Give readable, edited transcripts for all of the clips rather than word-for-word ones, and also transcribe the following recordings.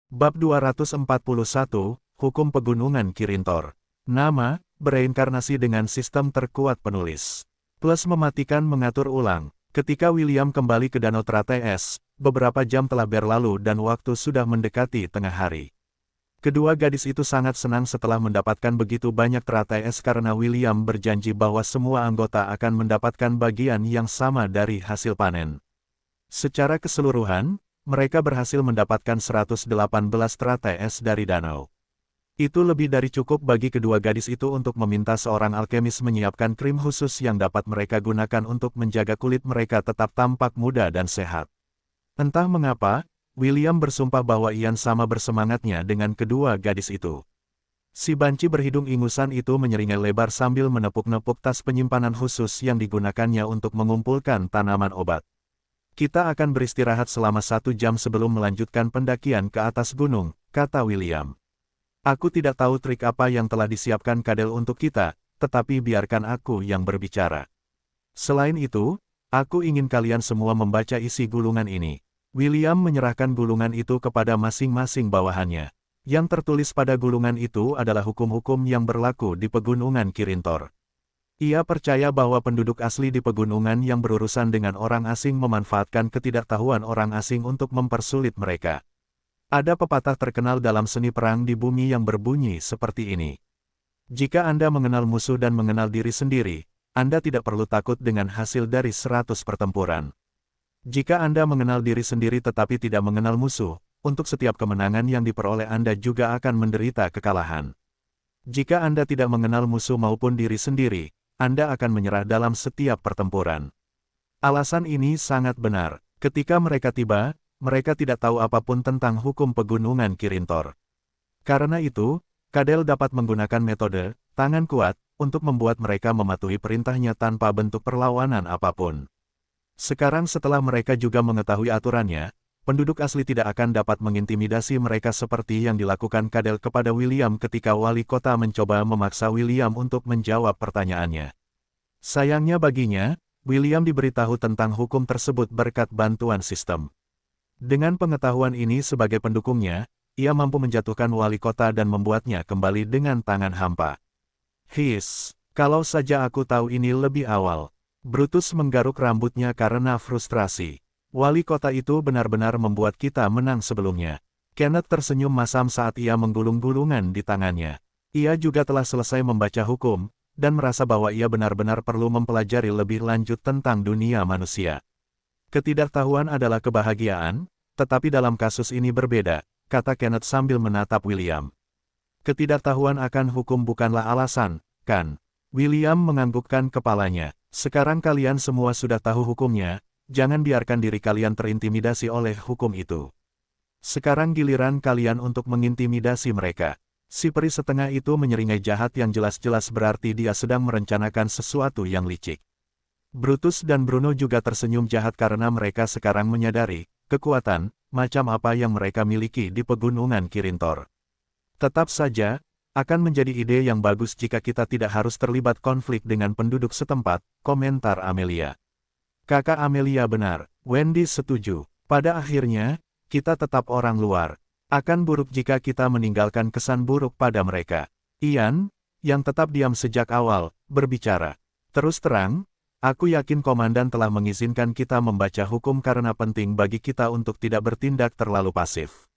Bab 241, Hukum Pegunungan Kirintor. Nama, bereinkarnasi dengan sistem terkuat penulis. Plus mematikan mengatur ulang. Ketika William kembali ke Danau Trates, beberapa jam telah berlalu dan waktu sudah mendekati tengah hari. Kedua gadis itu sangat senang setelah mendapatkan begitu banyak Trates karena William berjanji bahwa semua anggota akan mendapatkan bagian yang sama dari hasil panen. Secara keseluruhan, mereka berhasil mendapatkan 118 Trates dari danau. Itu lebih dari cukup bagi kedua gadis itu untuk meminta seorang alkemis menyiapkan krim khusus yang dapat mereka gunakan untuk menjaga kulit mereka tetap tampak muda dan sehat. Entah mengapa, William bersumpah bahwa Ian sama bersemangatnya dengan kedua gadis itu. Si banci berhidung ingusan itu menyeringai lebar sambil menepuk-nepuk tas penyimpanan khusus yang digunakannya untuk mengumpulkan tanaman obat. Kita akan beristirahat selama 1 jam sebelum melanjutkan pendakian ke atas gunung, kata William. Aku tidak tahu trik apa yang telah disiapkan Kadel untuk kita, tetapi biarkan aku yang berbicara. Selain itu, aku ingin kalian semua membaca isi gulungan ini. William menyerahkan gulungan itu kepada masing-masing bawahannya. Yang tertulis pada gulungan itu adalah hukum-hukum yang berlaku di pegunungan Kirintor. Ia percaya bahwa penduduk asli di pegunungan yang berurusan dengan orang asing memanfaatkan ketidaktahuan orang asing untuk mempersulit mereka. Ada pepatah terkenal dalam seni perang di bumi yang berbunyi seperti ini. Jika Anda mengenal musuh dan mengenal diri sendiri, Anda tidak perlu takut dengan hasil dari 100 pertempuran. Jika Anda mengenal diri sendiri tetapi tidak mengenal musuh, untuk setiap kemenangan yang diperoleh Anda juga akan menderita kekalahan. Jika Anda tidak mengenal musuh maupun diri sendiri, Anda akan menyerah dalam setiap pertempuran. Alasan ini sangat benar. Ketika mereka tiba, mereka tidak tahu apapun tentang hukum pegunungan Kirintor. Karena itu, Kadel dapat menggunakan metode tangan kuat untuk membuat mereka mematuhi perintahnya tanpa bentuk perlawanan apapun. Sekarang setelah mereka juga mengetahui aturannya, penduduk asli tidak akan dapat mengintimidasi mereka seperti yang dilakukan Kadel kepada William ketika wali kota mencoba memaksa William untuk menjawab pertanyaannya. Sayangnya baginya, William diberitahu tentang hukum tersebut berkat bantuan sistem. Dengan pengetahuan ini sebagai pendukungnya, ia mampu menjatuhkan wali kota dan membuatnya kembali dengan tangan hampa. Kalau saja aku tahu ini lebih awal. Brutus menggaruk rambutnya karena frustrasi. Wali kota itu benar-benar membuat kita menang sebelumnya. Kenneth tersenyum masam saat ia menggulung gulungan di tangannya. Ia juga telah selesai membaca hukum, dan merasa bahwa ia benar-benar perlu mempelajari lebih lanjut tentang dunia manusia. Ketidaktahuan adalah kebahagiaan, tetapi dalam kasus ini berbeda, kata Kenneth sambil menatap William. Ketidaktahuan akan hukum bukanlah alasan, kan? William menganggukkan kepalanya. Sekarang kalian semua sudah tahu hukumnya. Jangan biarkan diri kalian terintimidasi oleh hukum itu. Sekarang giliran kalian untuk mengintimidasi mereka. Si peri setengah itu menyeringai jahat yang jelas-jelas berarti dia sedang merencanakan sesuatu yang licik. Brutus dan Bruno juga tersenyum jahat karena mereka sekarang menyadari kekuatan macam apa yang mereka miliki di pegunungan Kirintor. Tetap saja, akan menjadi ide yang bagus jika kita tidak harus terlibat konflik dengan penduduk setempat, komentar Amelia. Kakak Amelia benar, Wendy setuju. Pada akhirnya, kita tetap orang luar. Akan buruk jika kita meninggalkan kesan buruk pada mereka. Ian, yang tetap diam sejak awal, berbicara. Terus terang, aku yakin komandan telah mengizinkan kita membaca hukum karena penting bagi kita untuk tidak bertindak terlalu pasif.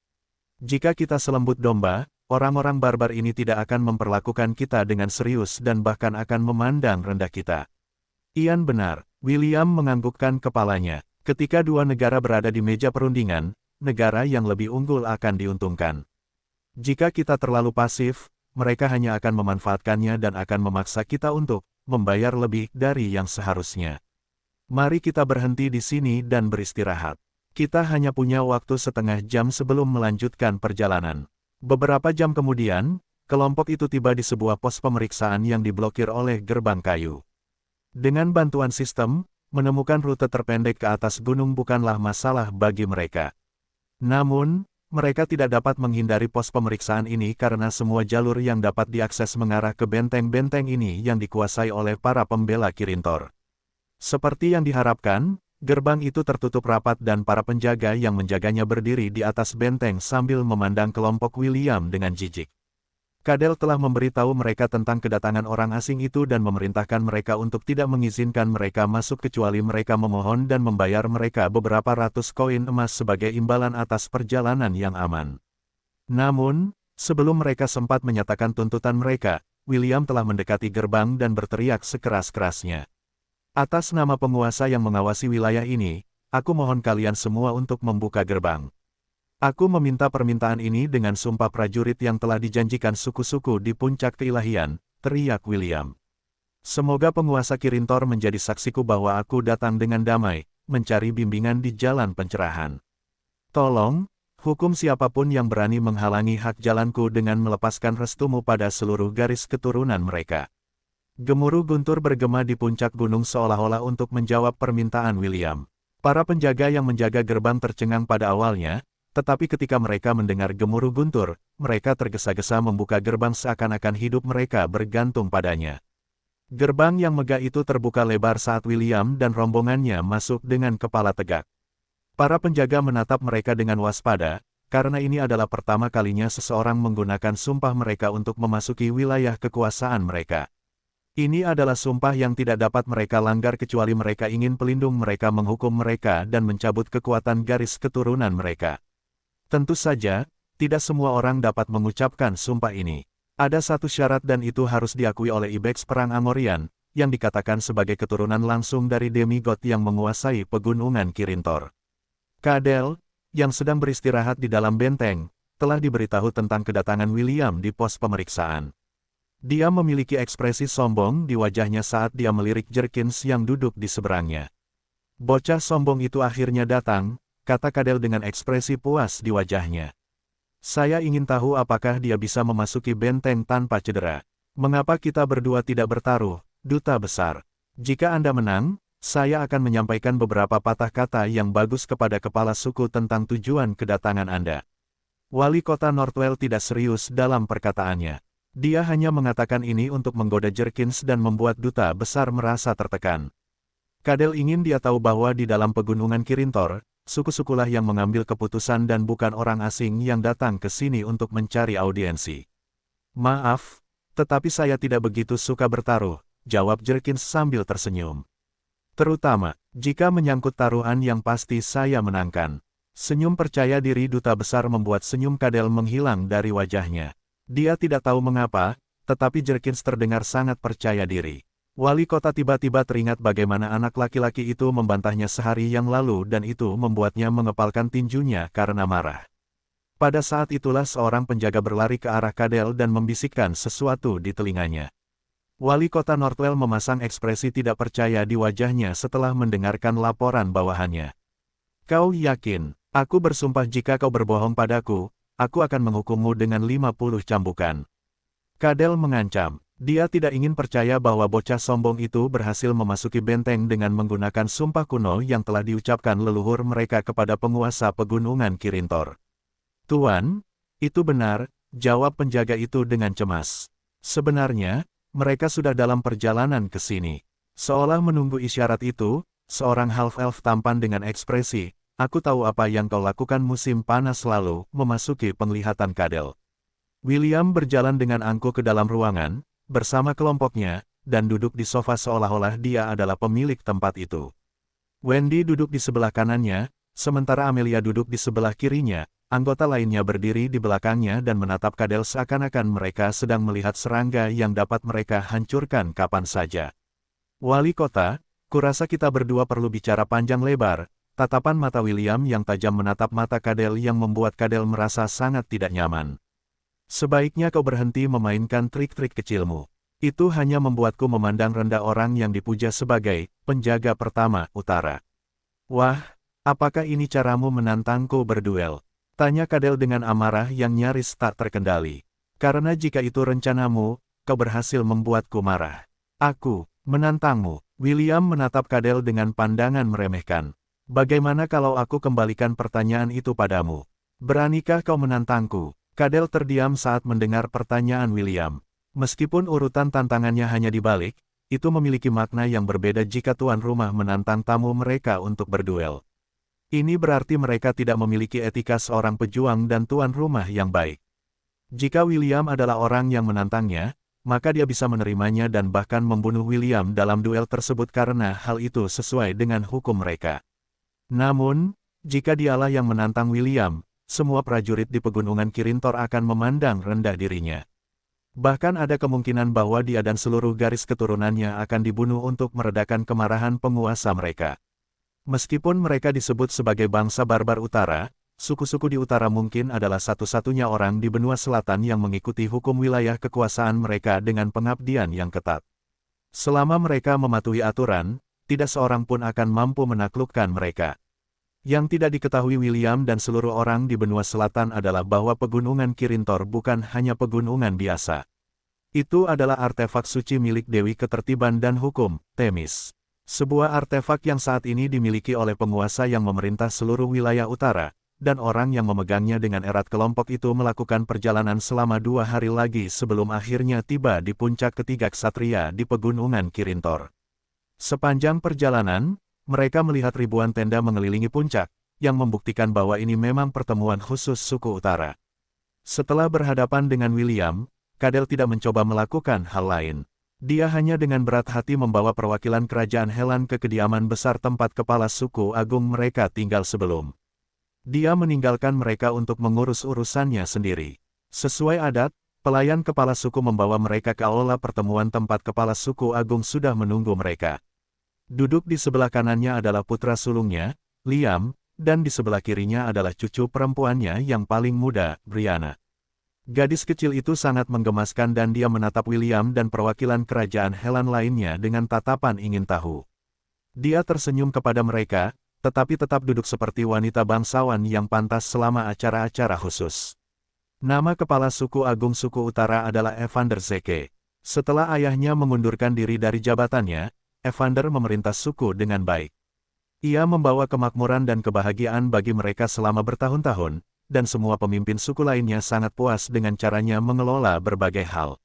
Jika kita selembut domba, orang-orang barbar ini tidak akan memperlakukan kita dengan serius dan bahkan akan memandang rendah kita. Ian benar. William menganggukkan kepalanya. Ketika dua negara berada di meja perundingan, negara yang lebih unggul akan diuntungkan. Jika kita terlalu pasif, mereka hanya akan memanfaatkannya dan akan memaksa kita untuk membayar lebih dari yang seharusnya. Mari kita berhenti di sini dan beristirahat. Kita hanya punya waktu setengah jam sebelum melanjutkan perjalanan. Beberapa jam kemudian, kelompok itu tiba di sebuah pos pemeriksaan yang diblokir oleh gerbang kayu. Dengan bantuan sistem, menemukan rute terpendek ke atas gunung bukanlah masalah bagi mereka. Namun, mereka tidak dapat menghindari pos pemeriksaan ini karena semua jalur yang dapat diakses mengarah ke benteng-benteng ini yang dikuasai oleh para pembela Kirintor. Seperti yang diharapkan, Gerbang itu tertutup rapat dan para penjaga yang menjaganya berdiri di atas benteng sambil memandang kelompok William dengan jijik. Cadel telah memberitahu mereka tentang kedatangan orang asing itu dan memerintahkan mereka untuk tidak mengizinkan mereka masuk kecuali mereka memohon dan membayar mereka beberapa ratus koin emas sebagai imbalan atas perjalanan yang aman. Namun, sebelum mereka sempat menyatakan tuntutan mereka, William telah mendekati gerbang dan berteriak sekeras-kerasnya. Atas nama penguasa yang mengawasi wilayah ini, aku mohon kalian semua untuk membuka gerbang. Aku meminta permintaan ini dengan sumpah prajurit yang telah dijanjikan suku-suku di puncak keilahian, teriak William. Semoga penguasa Kirintor menjadi saksiku bahwa aku datang dengan damai, mencari bimbingan di jalan pencerahan. Tolong, hukum siapapun yang berani menghalangi hak jalanku dengan melepaskan restumu pada seluruh garis keturunan mereka. Gemuruh guntur bergema di puncak gunung seolah-olah untuk menjawab permintaan William. Para penjaga yang menjaga gerbang tercengang pada awalnya, tetapi ketika mereka mendengar gemuruh guntur, mereka tergesa-gesa membuka gerbang seakan-akan hidup mereka bergantung padanya. Gerbang yang megah itu terbuka lebar saat William dan rombongannya masuk dengan kepala tegak. Para penjaga menatap mereka dengan waspada, karena ini adalah pertama kalinya seseorang menggunakan sumpah mereka untuk memasuki wilayah kekuasaan mereka. Ini adalah sumpah yang tidak dapat mereka langgar kecuali mereka ingin pelindung mereka menghukum mereka dan mencabut kekuatan garis keturunan mereka. Tentu saja, tidak semua orang dapat mengucapkan sumpah ini. Ada satu syarat dan itu harus diakui oleh Ibex Perang Amorian, yang dikatakan sebagai keturunan langsung dari demigod yang menguasai pegunungan Kirintor. Cadel, yang sedang beristirahat di dalam benteng, telah diberitahu tentang kedatangan William di pos pemeriksaan. Dia memiliki ekspresi sombong di wajahnya saat dia melirik Jerkins yang duduk di seberangnya. Bocah sombong itu akhirnya datang, kata Cadel dengan ekspresi puas di wajahnya. Saya ingin tahu apakah dia bisa memasuki benteng tanpa cedera. Mengapa kita berdua tidak bertaruh, Duta Besar? Jika Anda menang, saya akan menyampaikan beberapa patah kata yang bagus kepada kepala suku tentang tujuan kedatangan Anda. Wali kota Northwell tidak serius dalam perkataannya. Dia hanya mengatakan ini untuk menggoda Jerkins dan membuat Duta Besar merasa tertekan. Cadel ingin dia tahu bahwa di dalam pegunungan Kirintor, suku-sukulah yang mengambil keputusan dan bukan orang asing yang datang ke sini untuk mencari audiensi. Maaf, tetapi saya tidak begitu suka bertaruh, jawab Jerkins sambil tersenyum. Terutama, jika menyangkut taruhan yang pasti saya menangkan. Senyum percaya diri Duta Besar membuat senyum Cadel menghilang dari wajahnya. Dia tidak tahu mengapa, tetapi Jerkins terdengar sangat percaya diri. Wali kota tiba-tiba teringat bagaimana anak laki-laki itu membantahnya sehari yang lalu dan itu membuatnya mengepalkan tinjunya karena marah. Pada saat itulah seorang penjaga berlari ke arah Cadel dan membisikkan sesuatu di telinganya. Wali kota Northwell memasang ekspresi tidak percaya di wajahnya setelah mendengarkan laporan bawahannya. Kau yakin? Aku bersumpah jika kau berbohong padaku, aku akan menghukummu dengan 50 cambukan. Cadel mengancam. Dia tidak ingin percaya bahwa bocah sombong itu berhasil memasuki benteng dengan menggunakan sumpah kuno yang telah diucapkan leluhur mereka kepada penguasa pegunungan Kirintor. Tuan, itu benar, jawab penjaga itu dengan cemas. Sebenarnya, mereka sudah dalam perjalanan ke sini. Seolah menunggu isyarat itu, seorang half-elf tampan dengan ekspresi, aku tahu apa yang kau lakukan musim panas lalu, memasuki penglihatan Cadel. William berjalan dengan angkuh ke dalam ruangan, bersama kelompoknya, dan duduk di sofa seolah-olah dia adalah pemilik tempat itu. Wendy duduk di sebelah kanannya, sementara Amelia duduk di sebelah kirinya, anggota lainnya berdiri di belakangnya dan menatap Cadel seakan-akan mereka sedang melihat serangga yang dapat mereka hancurkan kapan saja. Wali kota, kurasa kita berdua perlu bicara panjang lebar, tatapan mata William yang tajam menatap mata Cadel yang membuat Cadel merasa sangat tidak nyaman. Sebaiknya kau berhenti memainkan trik-trik kecilmu. Itu hanya membuatku memandang rendah orang yang dipuja sebagai penjaga pertama utara. Wah, apakah ini caramu menantangku berduel? Tanya Cadel dengan amarah yang nyaris tak terkendali. Karena jika itu rencanamu, kau berhasil membuatku marah. Aku menantangmu. William menatap Cadel dengan pandangan meremehkan. Bagaimana kalau aku kembalikan pertanyaan itu padamu? Beranikah kau menantangku? Cadel terdiam saat mendengar pertanyaan William. Meskipun urutan tantangannya hanya dibalik, itu memiliki makna yang berbeda jika tuan rumah menantang tamu mereka untuk berduel. Ini berarti mereka tidak memiliki etika seorang pejuang dan tuan rumah yang baik. Jika William adalah orang yang menantangnya, maka dia bisa menerimanya dan bahkan membunuh William dalam duel tersebut karena hal itu sesuai dengan hukum mereka. Namun, jika dialah yang menantang William, semua prajurit di pegunungan Kirintor akan memandang rendah dirinya. Bahkan ada kemungkinan bahwa dia dan seluruh garis keturunannya akan dibunuh untuk meredakan kemarahan penguasa mereka. Meskipun mereka disebut sebagai bangsa barbar utara, suku-suku di utara mungkin adalah satu-satunya orang di benua selatan yang mengikuti hukum wilayah kekuasaan mereka dengan pengabdian yang ketat. Selama mereka mematuhi aturan, tidak seorang pun akan mampu menaklukkan mereka. Yang tidak diketahui William dan seluruh orang di benua selatan adalah bahwa pegunungan Kirintor bukan hanya pegunungan biasa. Itu adalah artefak suci milik Dewi Ketertiban dan Hukum, Themis. Sebuah artefak yang saat ini dimiliki oleh penguasa yang memerintah seluruh wilayah utara, dan orang yang memegangnya dengan erat. Kelompok itu melakukan perjalanan selama 2 hari lagi sebelum akhirnya tiba di puncak ketiga ksatria di pegunungan Kirintor. Sepanjang perjalanan, mereka melihat ribuan tenda mengelilingi puncak, yang membuktikan bahwa ini memang pertemuan khusus suku utara. Setelah berhadapan dengan William, Cadel tidak mencoba melakukan hal lain. Dia hanya dengan berat hati membawa perwakilan kerajaan Helan ke kediaman besar tempat kepala suku agung mereka tinggal sebelum. Dia meninggalkan mereka untuk mengurus urusannya sendiri. Sesuai adat, pelayan kepala suku membawa mereka ke aula pertemuan tempat kepala suku agung sudah menunggu mereka. Duduk di sebelah kanannya adalah putra sulungnya, Liam, dan di sebelah kirinya adalah cucu perempuannya yang paling muda, Brianna. Gadis kecil itu sangat menggemaskan dan dia menatap William dan perwakilan kerajaan Helan lainnya dengan tatapan ingin tahu. Dia tersenyum kepada mereka, tetapi tetap duduk seperti wanita bangsawan yang pantas selama acara-acara khusus. Nama kepala suku agung suku utara adalah Evander Zeke. Setelah ayahnya mengundurkan diri dari jabatannya, Evander memerintah suku dengan baik. Ia membawa kemakmuran dan kebahagiaan bagi mereka selama bertahun-tahun, dan semua pemimpin suku lainnya sangat puas dengan caranya mengelola berbagai hal.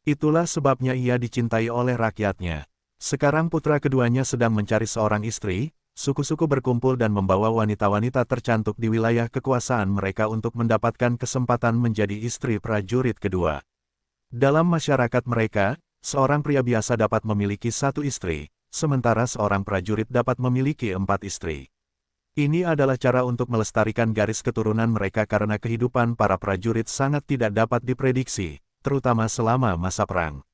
Itulah sebabnya ia dicintai oleh rakyatnya. Sekarang putra keduanya sedang mencari seorang istri. Suku-suku berkumpul dan membawa wanita-wanita tercantik di wilayah kekuasaan mereka untuk mendapatkan kesempatan menjadi istri prajurit kedua. Dalam masyarakat mereka, seorang pria biasa dapat memiliki 1 istri, sementara seorang prajurit dapat memiliki 4 istri. Ini adalah cara untuk melestarikan garis keturunan mereka karena kehidupan para prajurit sangat tidak dapat diprediksi, terutama selama masa perang.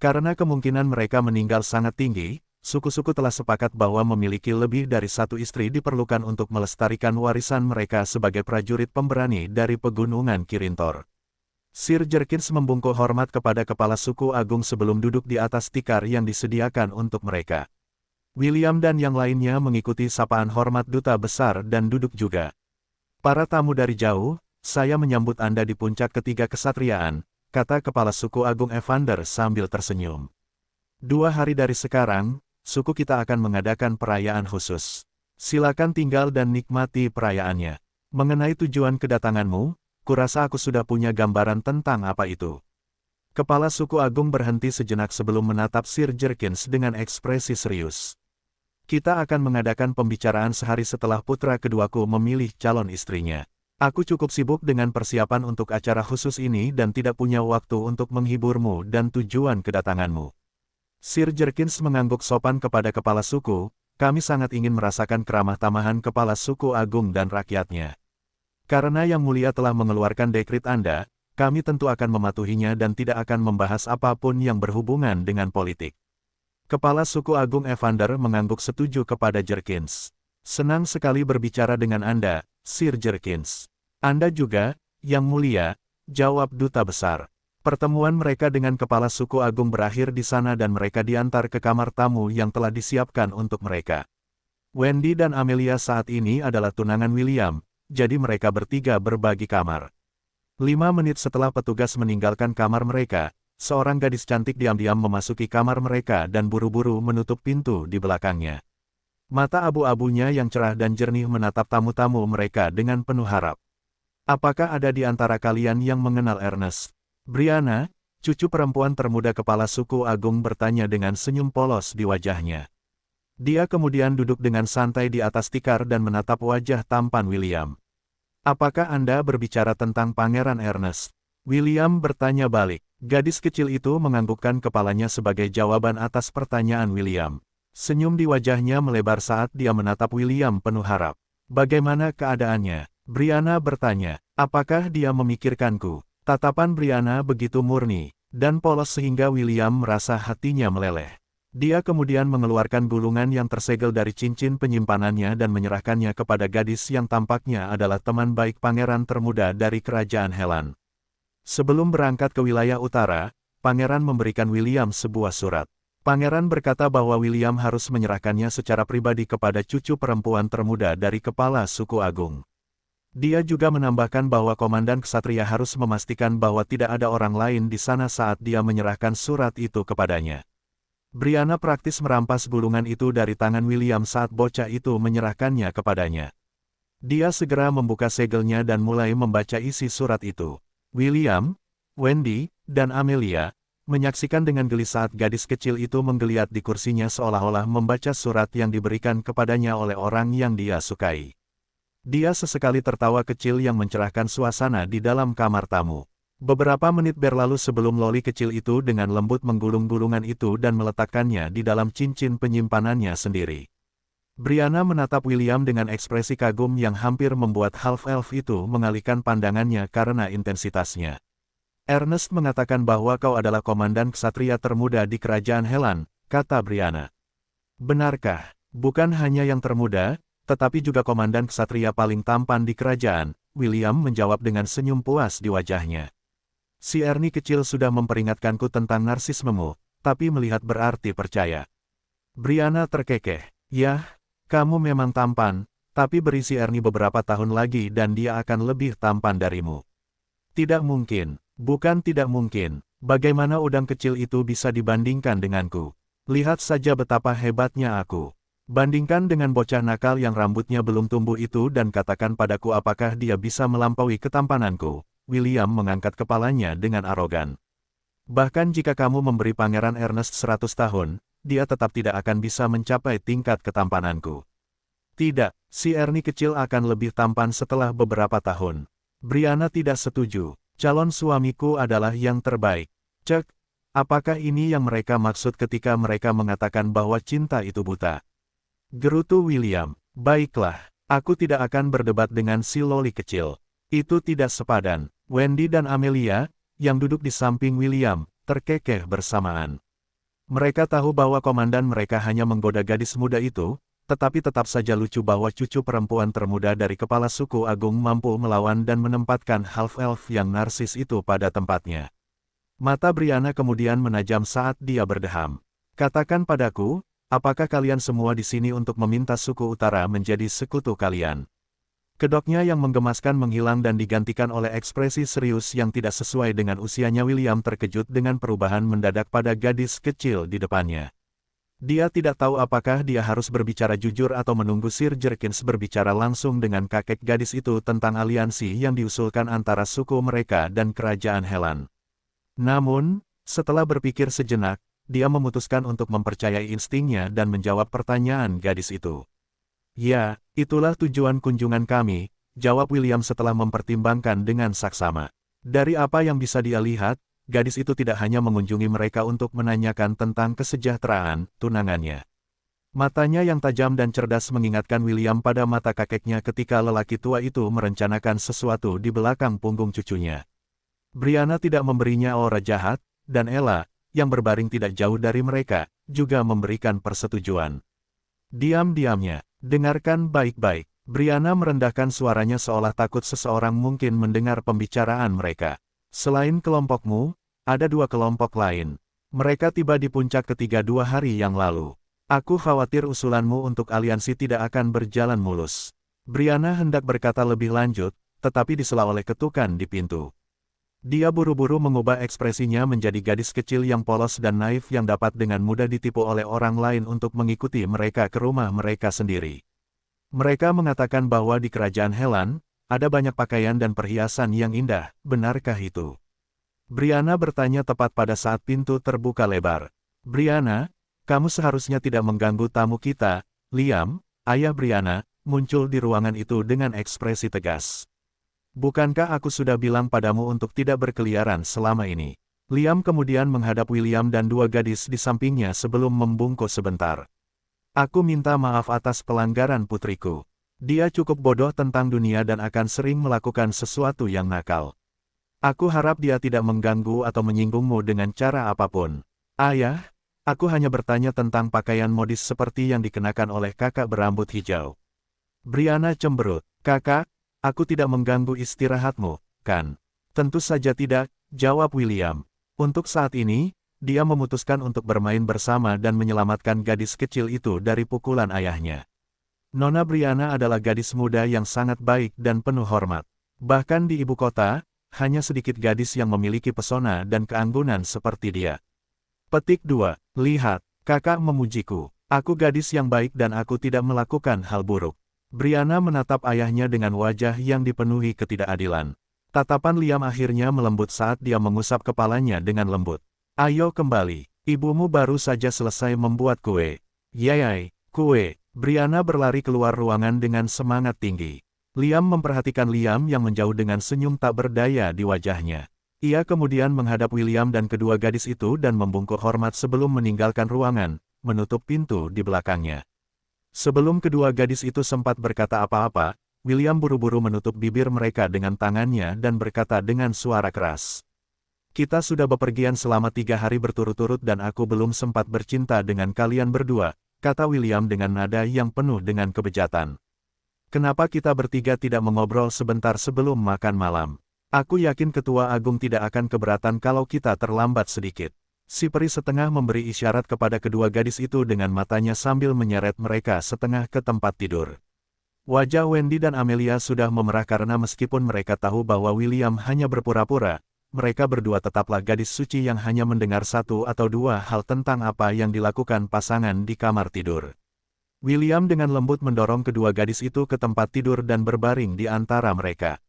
Karena kemungkinan mereka meninggal sangat tinggi, suku-suku telah sepakat bahwa memiliki lebih dari 1 istri diperlukan untuk melestarikan warisan mereka sebagai prajurit pemberani dari pegunungan Kirintor. Sir Jerkins membungkuk hormat kepada kepala suku agung sebelum duduk di atas tikar yang disediakan untuk mereka. William dan yang lainnya mengikuti sapaan hormat duta besar dan duduk juga. Para tamu dari jauh, saya menyambut Anda di puncak ketiga kesatriaan, kata kepala suku agung Evander sambil tersenyum. 2 hari dari sekarang, suku kita akan mengadakan perayaan khusus. Silakan tinggal dan nikmati perayaannya. Mengenai tujuan kedatanganmu, kurasa aku sudah punya gambaran tentang apa itu. Kepala suku agung berhenti sejenak sebelum menatap Sir Jerkins dengan ekspresi serius. Kita akan mengadakan pembicaraan sehari setelah putra keduaku memilih calon istrinya. Aku cukup sibuk dengan persiapan untuk acara khusus ini dan tidak punya waktu untuk menghiburmu dan tujuan kedatanganmu. Sir Jerkins mengangguk sopan kepada kepala suku, kami sangat ingin merasakan keramah tamahan kepala suku agung dan rakyatnya. Karena Yang Mulia telah mengeluarkan dekrit Anda, kami tentu akan mematuhinya dan tidak akan membahas apapun yang berhubungan dengan politik. Kepala suku agung Evander mengangguk setuju kepada Jerkins. Senang sekali berbicara dengan Anda, Sir Jerkins. Anda juga, Yang Mulia, jawab duta besar. Pertemuan mereka dengan kepala suku agung berakhir di sana dan mereka diantar ke kamar tamu yang telah disiapkan untuk mereka. Wendy dan Amelia saat ini adalah tunangan William, jadi mereka bertiga berbagi kamar. 5 menit setelah petugas meninggalkan kamar mereka, seorang gadis cantik diam-diam memasuki kamar mereka dan buru-buru menutup pintu di belakangnya. Mata abu-abunya yang cerah dan jernih menatap tamu-tamu mereka dengan penuh harap. Apakah ada di antara kalian yang mengenal Ernest? Brianna, Cucu perempuan termuda kepala suku agung bertanya dengan senyum polos di wajahnya. Dia kemudian duduk dengan santai di atas tikar dan menatap wajah tampan William. Apakah Anda berbicara tentang Pangeran Ernest? William bertanya balik. Gadis kecil itu menganggukkan kepalanya sebagai jawaban atas pertanyaan William. Senyum di wajahnya melebar saat dia menatap William penuh harap. Bagaimana keadaannya? Brianna bertanya. Apakah dia memikirkanku? Tatapan Brianna begitu murni dan polos sehingga William merasa hatinya meleleh. Dia kemudian mengeluarkan gulungan yang tersegel dari cincin penyimpanannya dan menyerahkannya kepada gadis yang tampaknya adalah teman baik pangeran termuda dari kerajaan Helan. Sebelum berangkat ke wilayah utara, pangeran memberikan William sebuah surat. Pangeran berkata bahwa William harus menyerahkannya secara pribadi kepada cucu perempuan termuda dari kepala suku agung. Dia juga menambahkan bahwa komandan ksatria harus memastikan bahwa tidak ada orang lain di sana saat dia menyerahkan surat itu kepadanya. Brianna praktis merampas gulungan itu dari tangan William saat bocah itu menyerahkannya kepadanya. Dia segera membuka segelnya dan mulai membaca isi surat itu. William, Wendy, dan Amelia menyaksikan dengan geli saat gadis kecil itu menggeliat di kursinya seolah-olah membaca surat yang diberikan kepadanya oleh orang yang dia sukai. Dia sesekali tertawa kecil yang mencerahkan suasana di dalam kamar tamu. Beberapa menit berlalu sebelum loli kecil itu dengan lembut menggulung gulungan itu dan meletakkannya di dalam cincin penyimpanannya sendiri. Brianna menatap William dengan ekspresi kagum yang hampir membuat half-elf itu mengalihkan pandangannya karena intensitasnya. Ernest mengatakan bahwa kau adalah komandan ksatria termuda di kerajaan Helan, kata Brianna. Benarkah? Bukan hanya yang termuda, tetapi juga komandan ksatria paling tampan di kerajaan, William menjawab dengan senyum puas di wajahnya. Si Ernie kecil sudah memperingatkanku tentang narsismemu, tapi melihat berarti percaya. Brianna terkekeh. Yah, kamu memang tampan, tapi beri si Ernie beberapa tahun lagi dan dia akan lebih tampan darimu. Tidak mungkin, bukan tidak mungkin, bagaimana udang kecil itu bisa dibandingkan denganku. Lihat saja betapa hebatnya aku. Bandingkan dengan bocah nakal yang rambutnya belum tumbuh itu dan katakan padaku apakah dia bisa melampaui ketampananku. William mengangkat kepalanya dengan arogan. Bahkan jika kamu memberi Pangeran Ernest 100 tahun, dia tetap tidak akan bisa mencapai tingkat ketampananku. Tidak, si Ernie kecil akan lebih tampan setelah beberapa tahun. Brianna tidak setuju. Calon suamiku adalah yang terbaik. Cek, apakah ini yang mereka maksud ketika mereka mengatakan bahwa cinta itu buta? Gerutu William, baiklah, aku tidak akan berdebat dengan si loli kecil. Itu tidak sepadan. Wendy dan Amelia, yang duduk di samping William, terkekeh bersamaan. Mereka tahu bahwa komandan mereka hanya menggoda gadis muda itu, tetapi tetap saja lucu bahwa cucu perempuan termuda dari kepala suku agung mampu melawan dan menempatkan half-elf yang narsis itu pada tempatnya. Mata Brianna kemudian menajam saat dia berdeham. Katakan padaku, apakah kalian semua di sini untuk meminta suku utara menjadi sekutu kalian? Kedoknya yang menggemaskan menghilang dan digantikan oleh ekspresi serius yang tidak sesuai dengan usianya. William terkejut dengan perubahan mendadak pada gadis kecil di depannya. Dia tidak tahu apakah dia harus berbicara jujur atau menunggu Sir Jerkins berbicara langsung dengan kakek gadis itu tentang aliansi yang diusulkan antara suku mereka dan kerajaan Helan. Namun, setelah berpikir sejenak, dia memutuskan untuk mempercayai instingnya dan menjawab pertanyaan gadis itu. Ya, itulah tujuan kunjungan kami, jawab William setelah mempertimbangkan dengan saksama. Dari apa yang bisa dia lihat, gadis itu tidak hanya mengunjungi mereka untuk menanyakan tentang kesejahteraan tunangannya. Matanya yang tajam dan cerdas mengingatkan William pada mata kakeknya ketika lelaki tua itu merencanakan sesuatu di belakang punggung cucunya. Brianna tidak memberinya aura jahat, dan Ella, yang berbaring tidak jauh dari mereka, juga memberikan persetujuan. Diam-diamnya, dengarkan baik-baik. Brianna merendahkan suaranya seolah takut seseorang mungkin mendengar pembicaraan mereka. Selain kelompokmu, ada dua kelompok lain. Mereka tiba di puncak ketiga 2 hari yang lalu. Aku khawatir usulanmu untuk aliansi tidak akan berjalan mulus. Brianna hendak berkata lebih lanjut, tetapi disela oleh ketukan di pintu. Dia buru-buru mengubah ekspresinya menjadi gadis kecil yang polos dan naif yang dapat dengan mudah ditipu oleh orang lain untuk mengikuti mereka ke rumah mereka sendiri. Mereka mengatakan bahwa di kerajaan Helan, ada banyak pakaian dan perhiasan yang indah, benarkah itu? Brianna bertanya tepat pada saat pintu terbuka lebar. Brianna, kamu seharusnya tidak mengganggu tamu kita. Liam, ayah Brianna, muncul di ruangan itu dengan ekspresi tegas. Bukankah aku sudah bilang padamu untuk tidak berkeliaran selama ini? Liam kemudian menghadap William dan dua gadis di sampingnya sebelum membungkuk sebentar. Aku minta maaf atas pelanggaran putriku. Dia cukup bodoh tentang dunia dan akan sering melakukan sesuatu yang nakal. Aku harap dia tidak mengganggu atau menyinggungmu dengan cara apapun. Ayah, aku hanya bertanya tentang pakaian modis seperti yang dikenakan oleh kakak berambut hijau. Brianna cemberut. Kakak, aku tidak mengganggu istirahatmu, kan? Tentu saja tidak, jawab William. Untuk saat ini, dia memutuskan untuk bermain bersama dan menyelamatkan gadis kecil itu dari pukulan ayahnya. Nona Brianna adalah gadis muda yang sangat baik dan penuh hormat. Bahkan di ibu kota, hanya sedikit gadis yang memiliki pesona dan keanggunan seperti dia. Petik 2. Lihat, kakak memujiku. Aku gadis yang baik dan aku tidak melakukan hal buruk. Brianna menatap ayahnya dengan wajah yang dipenuhi ketidakadilan. Tatapan Liam akhirnya melembut saat dia mengusap kepalanya dengan lembut. Ayo kembali, ibumu baru saja selesai membuat kue. Yayai, kue. Brianna berlari keluar ruangan dengan semangat tinggi. Liam memperhatikan Liam yang menjauh dengan senyum tak berdaya di wajahnya. Ia kemudian menghadap William dan kedua gadis itu dan membungkuk hormat sebelum meninggalkan ruangan, menutup pintu di belakangnya. Sebelum kedua gadis itu sempat berkata apa-apa, William buru-buru menutup bibir mereka dengan tangannya dan berkata dengan suara keras. Kita sudah bepergian selama 3 hari berturut-turut dan aku belum sempat bercinta dengan kalian berdua, kata William dengan nada yang penuh dengan kebejatan. Kenapa kita bertiga tidak mengobrol sebentar sebelum makan malam? Aku yakin Ketua Agung tidak akan keberatan kalau kita terlambat sedikit. Si peri setengah memberi isyarat kepada kedua gadis itu dengan matanya sambil menyeret mereka setengah ke tempat tidur. Wajah Wendy dan Amelia sudah memerah karena meskipun mereka tahu bahwa William hanya berpura-pura, mereka berdua tetaplah gadis suci yang hanya mendengar satu atau dua hal tentang apa yang dilakukan pasangan di kamar tidur. William dengan lembut mendorong kedua gadis itu ke tempat tidur dan berbaring di antara mereka.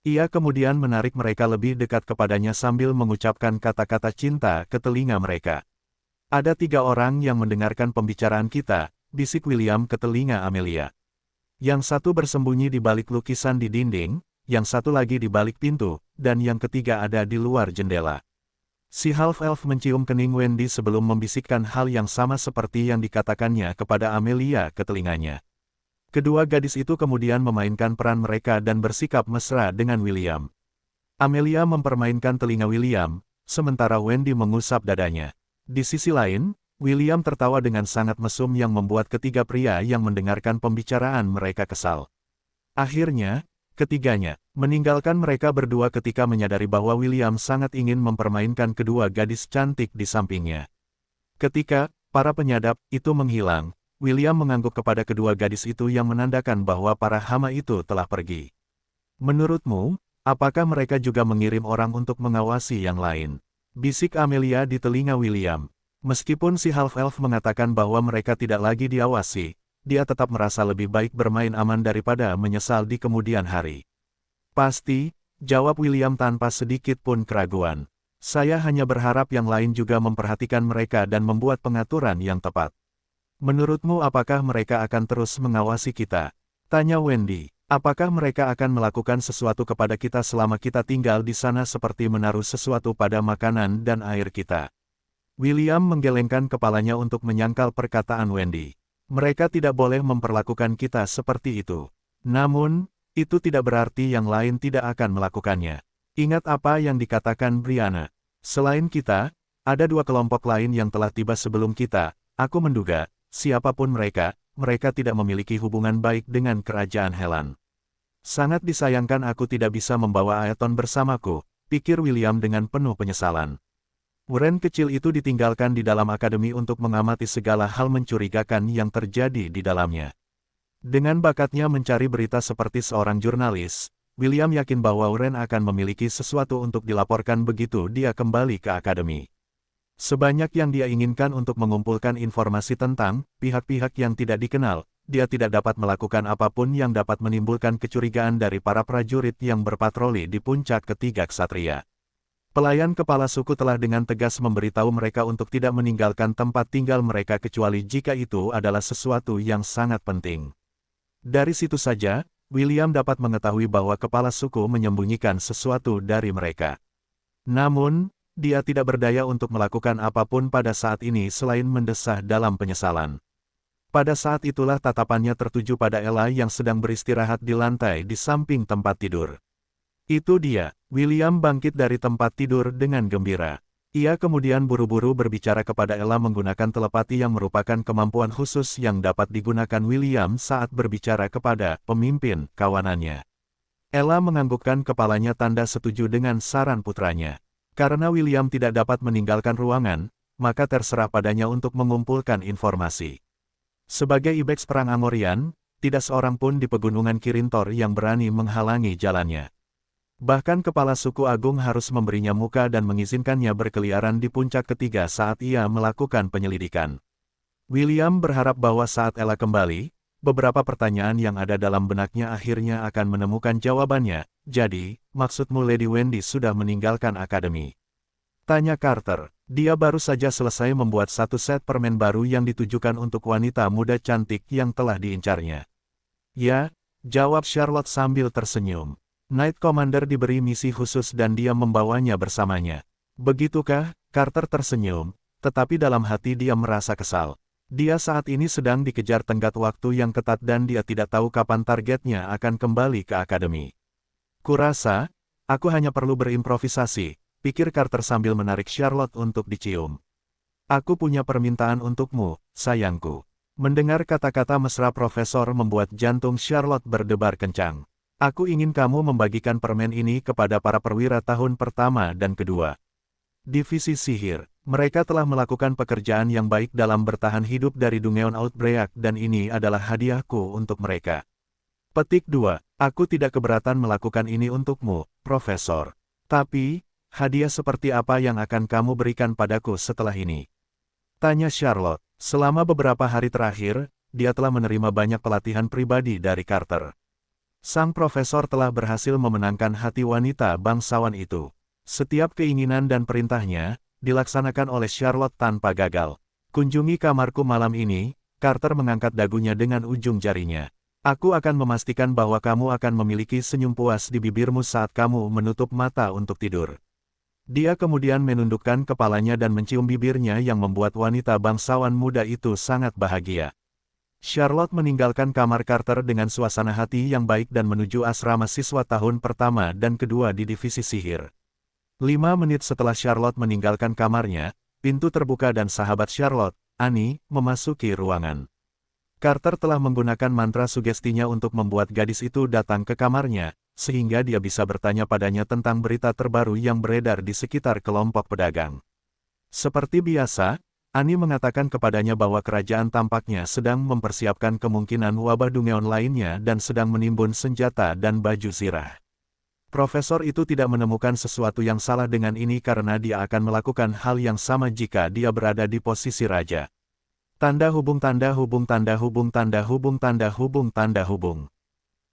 Ia kemudian menarik mereka lebih dekat kepadanya sambil mengucapkan kata-kata cinta ke telinga mereka. Ada 3 orang yang mendengarkan pembicaraan kita, bisik William ke telinga Amelia. Yang satu bersembunyi di balik lukisan di dinding, yang satu lagi di balik pintu, dan yang ketiga ada di luar jendela. Si half-elf mencium kening Wendy sebelum membisikkan hal yang sama seperti yang dikatakannya kepada Amelia ke telinganya. Kedua gadis itu kemudian memainkan peran mereka dan bersikap mesra dengan William. Amelia mempermainkan telinga William, sementara Wendy mengusap dadanya. Di sisi lain, William tertawa dengan sangat mesum yang membuat ketiga pria yang mendengarkan pembicaraan mereka kesal. Akhirnya, ketiganya meninggalkan mereka berdua ketika menyadari bahwa William sangat ingin mempermainkan kedua gadis cantik di sampingnya. Ketika para penyadap itu menghilang, William mengangguk kepada kedua gadis itu yang menandakan bahwa para hama itu telah pergi. Menurutmu, apakah mereka juga mengirim orang untuk mengawasi yang lain? Bisik Amelia di telinga William. Meskipun si half-elf mengatakan bahwa mereka tidak lagi diawasi, dia tetap merasa lebih baik bermain aman daripada menyesal di kemudian hari. Pasti, jawab William tanpa sedikit pun keraguan. Saya hanya berharap yang lain juga memperhatikan mereka dan membuat pengaturan yang tepat. Menurutmu apakah mereka akan terus mengawasi kita? Tanya Wendy. Apakah mereka akan melakukan sesuatu kepada kita selama kita tinggal di sana seperti menaruh sesuatu pada makanan dan air kita? William menggelengkan kepalanya untuk menyangkal perkataan Wendy. Mereka tidak boleh memperlakukan kita seperti itu. Namun, itu tidak berarti yang lain tidak akan melakukannya. Ingat apa yang dikatakan Brianna. Selain kita, ada 2 kelompok lain yang telah tiba sebelum kita. Aku menduga, siapapun mereka tidak memiliki hubungan baik dengan kerajaan Helan. Sangat disayangkan aku tidak bisa membawa Aeton bersamaku, pikir William dengan penuh penyesalan. Wren kecil itu ditinggalkan di dalam akademi untuk mengamati segala hal mencurigakan yang terjadi di dalamnya. Dengan bakatnya mencari berita seperti seorang jurnalis, William yakin bahwa Wren akan memiliki sesuatu untuk dilaporkan begitu dia kembali ke akademi. Sebanyak yang dia inginkan untuk mengumpulkan informasi tentang pihak-pihak yang tidak dikenal, dia tidak dapat melakukan apapun yang dapat menimbulkan kecurigaan dari para prajurit yang berpatroli di puncak ketiga ksatria. Pelayan kepala suku telah dengan tegas memberitahu mereka untuk tidak meninggalkan tempat tinggal mereka kecuali jika itu adalah sesuatu yang sangat penting. Dari situ saja, William dapat mengetahui bahwa kepala suku menyembunyikan sesuatu dari mereka. Namun, dia tidak berdaya untuk melakukan apapun pada saat ini selain mendesah dalam penyesalan. Pada saat itulah tatapannya tertuju pada Ella yang sedang beristirahat di lantai di samping tempat tidur. Itu dia, William bangkit dari tempat tidur dengan gembira. Ia kemudian buru-buru berbicara kepada Ella menggunakan telepati yang merupakan kemampuan khusus yang dapat digunakan William saat berbicara kepada pemimpin kawanannya. Ella menganggukkan kepalanya tanda setuju dengan saran putranya. Karena William tidak dapat meninggalkan ruangan, maka terserah padanya untuk mengumpulkan informasi. Sebagai Ibex perang Amorian, tidak seorang pun di pegunungan Kirintor yang berani menghalangi jalannya. Bahkan kepala suku agung harus memberinya muka dan mengizinkannya berkeliaran di puncak ketiga saat ia melakukan penyelidikan. William berharap bahwa saat Ella kembali, beberapa pertanyaan yang ada dalam benaknya akhirnya akan menemukan jawabannya. Jadi, maksudmu Lady Wendy sudah meninggalkan akademi? Tanya Carter. Dia baru saja selesai membuat satu set permen baru yang ditujukan untuk wanita muda cantik yang telah diincarnya. Ya, jawab Charlotte sambil tersenyum. Knight Commander diberi misi khusus dan dia membawanya bersamanya. Begitukah? Carter tersenyum, tetapi dalam hati dia merasa kesal. Dia saat ini sedang dikejar tenggat waktu yang ketat dan dia tidak tahu kapan targetnya akan kembali ke akademi. Kurasa, aku hanya perlu berimprovisasi, pikir Carter sambil menarik Charlotte untuk dicium. Aku punya permintaan untukmu, sayangku. Mendengar kata-kata mesra Profesor membuat jantung Charlotte berdebar kencang. Aku ingin kamu membagikan permen ini kepada para perwira tahun pertama dan kedua. Divisi sihir, mereka telah melakukan pekerjaan yang baik dalam bertahan hidup dari Dungeon Outbreak dan ini adalah hadiahku untuk mereka. Petik 2. Aku tidak keberatan melakukan ini untukmu, Profesor. Tapi, hadiah seperti apa yang akan kamu berikan padaku setelah ini? Tanya Charlotte. Selama beberapa hari terakhir, dia telah menerima banyak pelatihan pribadi dari Carter. Sang profesor telah berhasil memenangkan hati wanita bangsawan itu. Setiap keinginan dan perintahnya, dilaksanakan oleh Charlotte tanpa gagal. Kunjungi kamarku malam ini, Carter mengangkat dagunya dengan ujung jarinya. Aku akan memastikan bahwa kamu akan memiliki senyum puas di bibirmu saat kamu menutup mata untuk tidur. Dia kemudian menundukkan kepalanya dan mencium bibirnya yang membuat wanita bangsawan muda itu sangat bahagia. Charlotte meninggalkan kamar Carter dengan suasana hati yang baik dan menuju asrama siswa tahun pertama dan kedua di divisi sihir. 5 menit setelah Charlotte meninggalkan kamarnya, pintu terbuka dan sahabat Charlotte, Annie, memasuki ruangan. Carter telah menggunakan mantra sugestinya untuk membuat gadis itu datang ke kamarnya, sehingga dia bisa bertanya padanya tentang berita terbaru yang beredar di sekitar kelompok pedagang. Seperti biasa, Annie mengatakan kepadanya bahwa kerajaan tampaknya sedang mempersiapkan kemungkinan wabah Dungeon lainnya dan sedang menimbun senjata dan baju zirah. Profesor itu tidak menemukan sesuatu yang salah dengan ini karena dia akan melakukan hal yang sama jika dia berada di posisi raja. Tanda hubung tanda hubung tanda hubung tanda hubung tanda hubung tanda hubung.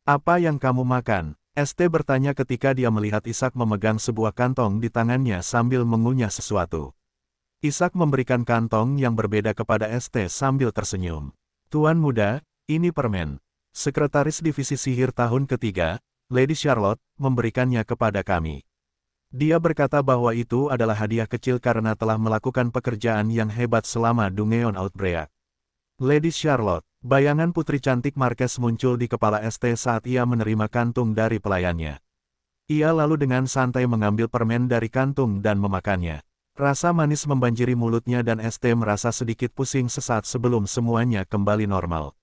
Apa yang kamu makan? ST bertanya ketika dia melihat Ishak memegang sebuah kantong di tangannya sambil mengunyah sesuatu. Ishak memberikan kantong yang berbeda kepada ST sambil tersenyum. Tuan muda, ini permen. Sekretaris Divisi Sihir tahun ketiga, Lady Charlotte, memberikannya kepada kami. Dia berkata bahwa itu adalah hadiah kecil karena telah melakukan pekerjaan yang hebat selama Dungeon Outbreak. Lady Charlotte, bayangan putri cantik Marquez muncul di kepala ST saat ia menerima kantung dari pelayannya. Ia lalu dengan santai mengambil permen dari kantung dan memakannya. Rasa manis membanjiri mulutnya dan ST merasa sedikit pusing sesaat sebelum semuanya kembali normal.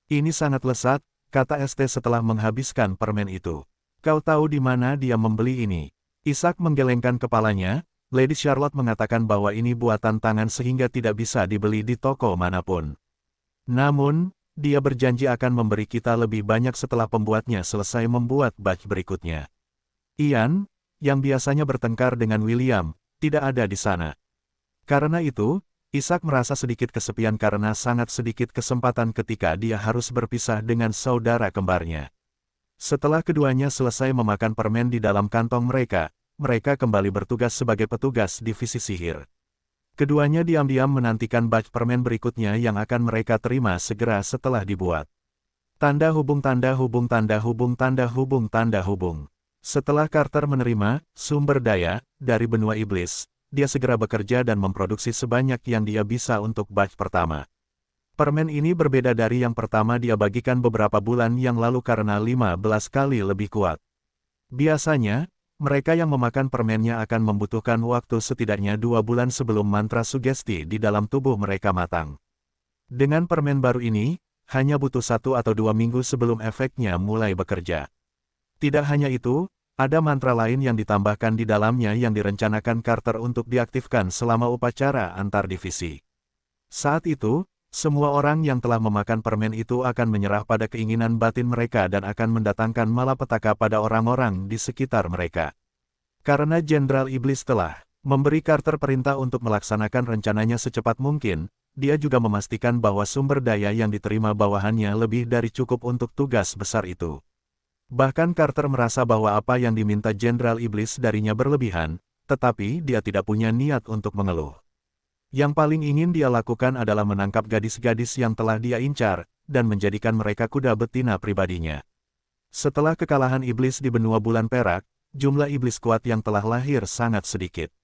Ini sangat lezat, kata ST setelah menghabiskan permen itu. Kau tahu di mana dia membeli ini? Ishak menggelengkan kepalanya, Lady Charlotte mengatakan bahwa ini buatan tangan sehingga tidak bisa dibeli di toko manapun. Namun, dia berjanji akan memberi kita lebih banyak setelah pembuatnya selesai membuat batch berikutnya. Ian, yang biasanya bertengkar dengan William, tidak ada di sana. Karena itu, Ishak merasa sedikit kesepian karena sangat sedikit kesempatan ketika dia harus berpisah dengan saudara kembarnya. Setelah keduanya selesai memakan permen di dalam kantong mereka, mereka kembali bertugas sebagai petugas divisi sihir. Keduanya diam-diam menantikan batch permen berikutnya yang akan mereka terima segera setelah dibuat. Tanda hubung tanda hubung tanda hubung tanda hubung tanda hubung. Setelah Carter menerima sumber daya dari benua iblis, dia segera bekerja dan memproduksi sebanyak yang dia bisa untuk batch pertama. Permen ini berbeda dari yang pertama dia bagikan beberapa bulan yang lalu karena 15 kali lebih kuat. Biasanya, mereka yang memakan permennya akan membutuhkan waktu setidaknya 2 bulan sebelum mantra sugesti di dalam tubuh mereka matang. Dengan permen baru ini, hanya butuh 1 atau 2 minggu sebelum efeknya mulai bekerja. Tidak hanya itu, ada mantra lain yang ditambahkan di dalamnya yang direncanakan Carter untuk diaktifkan selama upacara antar divisi. Saat itu, semua orang yang telah memakan permen itu akan menyerah pada keinginan batin mereka dan akan mendatangkan malapetaka pada orang-orang di sekitar mereka. Karena Jenderal Iblis telah memberi Carter perintah untuk melaksanakan rencananya secepat mungkin, dia juga memastikan bahwa sumber daya yang diterima bawahannya lebih dari cukup untuk tugas besar itu. Bahkan Carter merasa bahwa apa yang diminta Jenderal Iblis darinya berlebihan, tetapi dia tidak punya niat untuk mengeluh. Yang paling ingin dia lakukan adalah menangkap gadis-gadis yang telah dia incar, dan menjadikan mereka kuda betina pribadinya. Setelah kekalahan iblis di benua bulan perak, jumlah iblis kuat yang telah lahir sangat sedikit.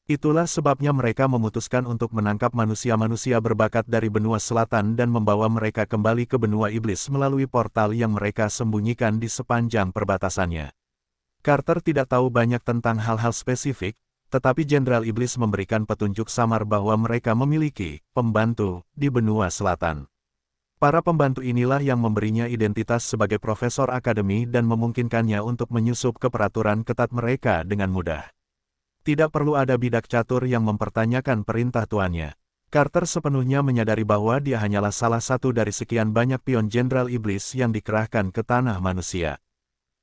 Itulah sebabnya mereka memutuskan untuk menangkap manusia-manusia berbakat dari benua selatan dan membawa mereka kembali ke benua iblis melalui portal yang mereka sembunyikan di sepanjang perbatasannya. Carter tidak tahu banyak tentang hal-hal spesifik, tetapi Jenderal Iblis memberikan petunjuk samar bahwa mereka memiliki pembantu di benua selatan. Para pembantu inilah yang memberinya identitas sebagai profesor akademi dan memungkinkannya untuk menyusup ke peraturan ketat mereka dengan mudah. Tidak perlu ada bidak catur yang mempertanyakan perintah tuannya. Carter sepenuhnya menyadari bahwa dia hanyalah salah satu dari sekian banyak pion Jenderal Iblis yang dikerahkan ke tanah manusia.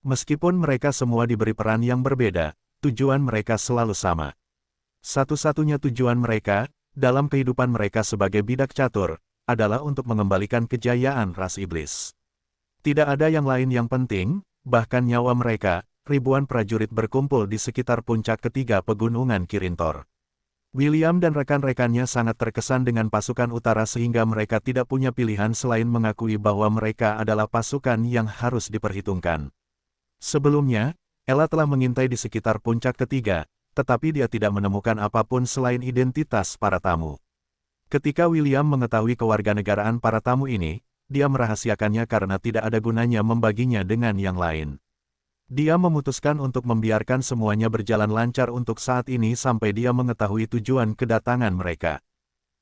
Meskipun mereka semua diberi peran yang berbeda, tujuan mereka selalu sama. Satu-satunya tujuan mereka, dalam kehidupan mereka sebagai bidak catur, adalah untuk mengembalikan kejayaan ras iblis. Tidak ada yang lain yang penting, bahkan nyawa mereka. Ribuan prajurit berkumpul di sekitar puncak ketiga pegunungan Kirintor. William dan rekan-rekannya sangat terkesan dengan pasukan utara sehingga mereka tidak punya pilihan selain mengakui bahwa mereka adalah pasukan yang harus diperhitungkan. Sebelumnya, Ella telah mengintai di sekitar puncak ketiga, tetapi dia tidak menemukan apapun selain identitas para tamu. Ketika William mengetahui kewarganegaraan para tamu ini, dia merahasiakannya karena tidak ada gunanya membaginya dengan yang lain. Dia memutuskan untuk membiarkan semuanya berjalan lancar untuk saat ini sampai dia mengetahui tujuan kedatangan mereka.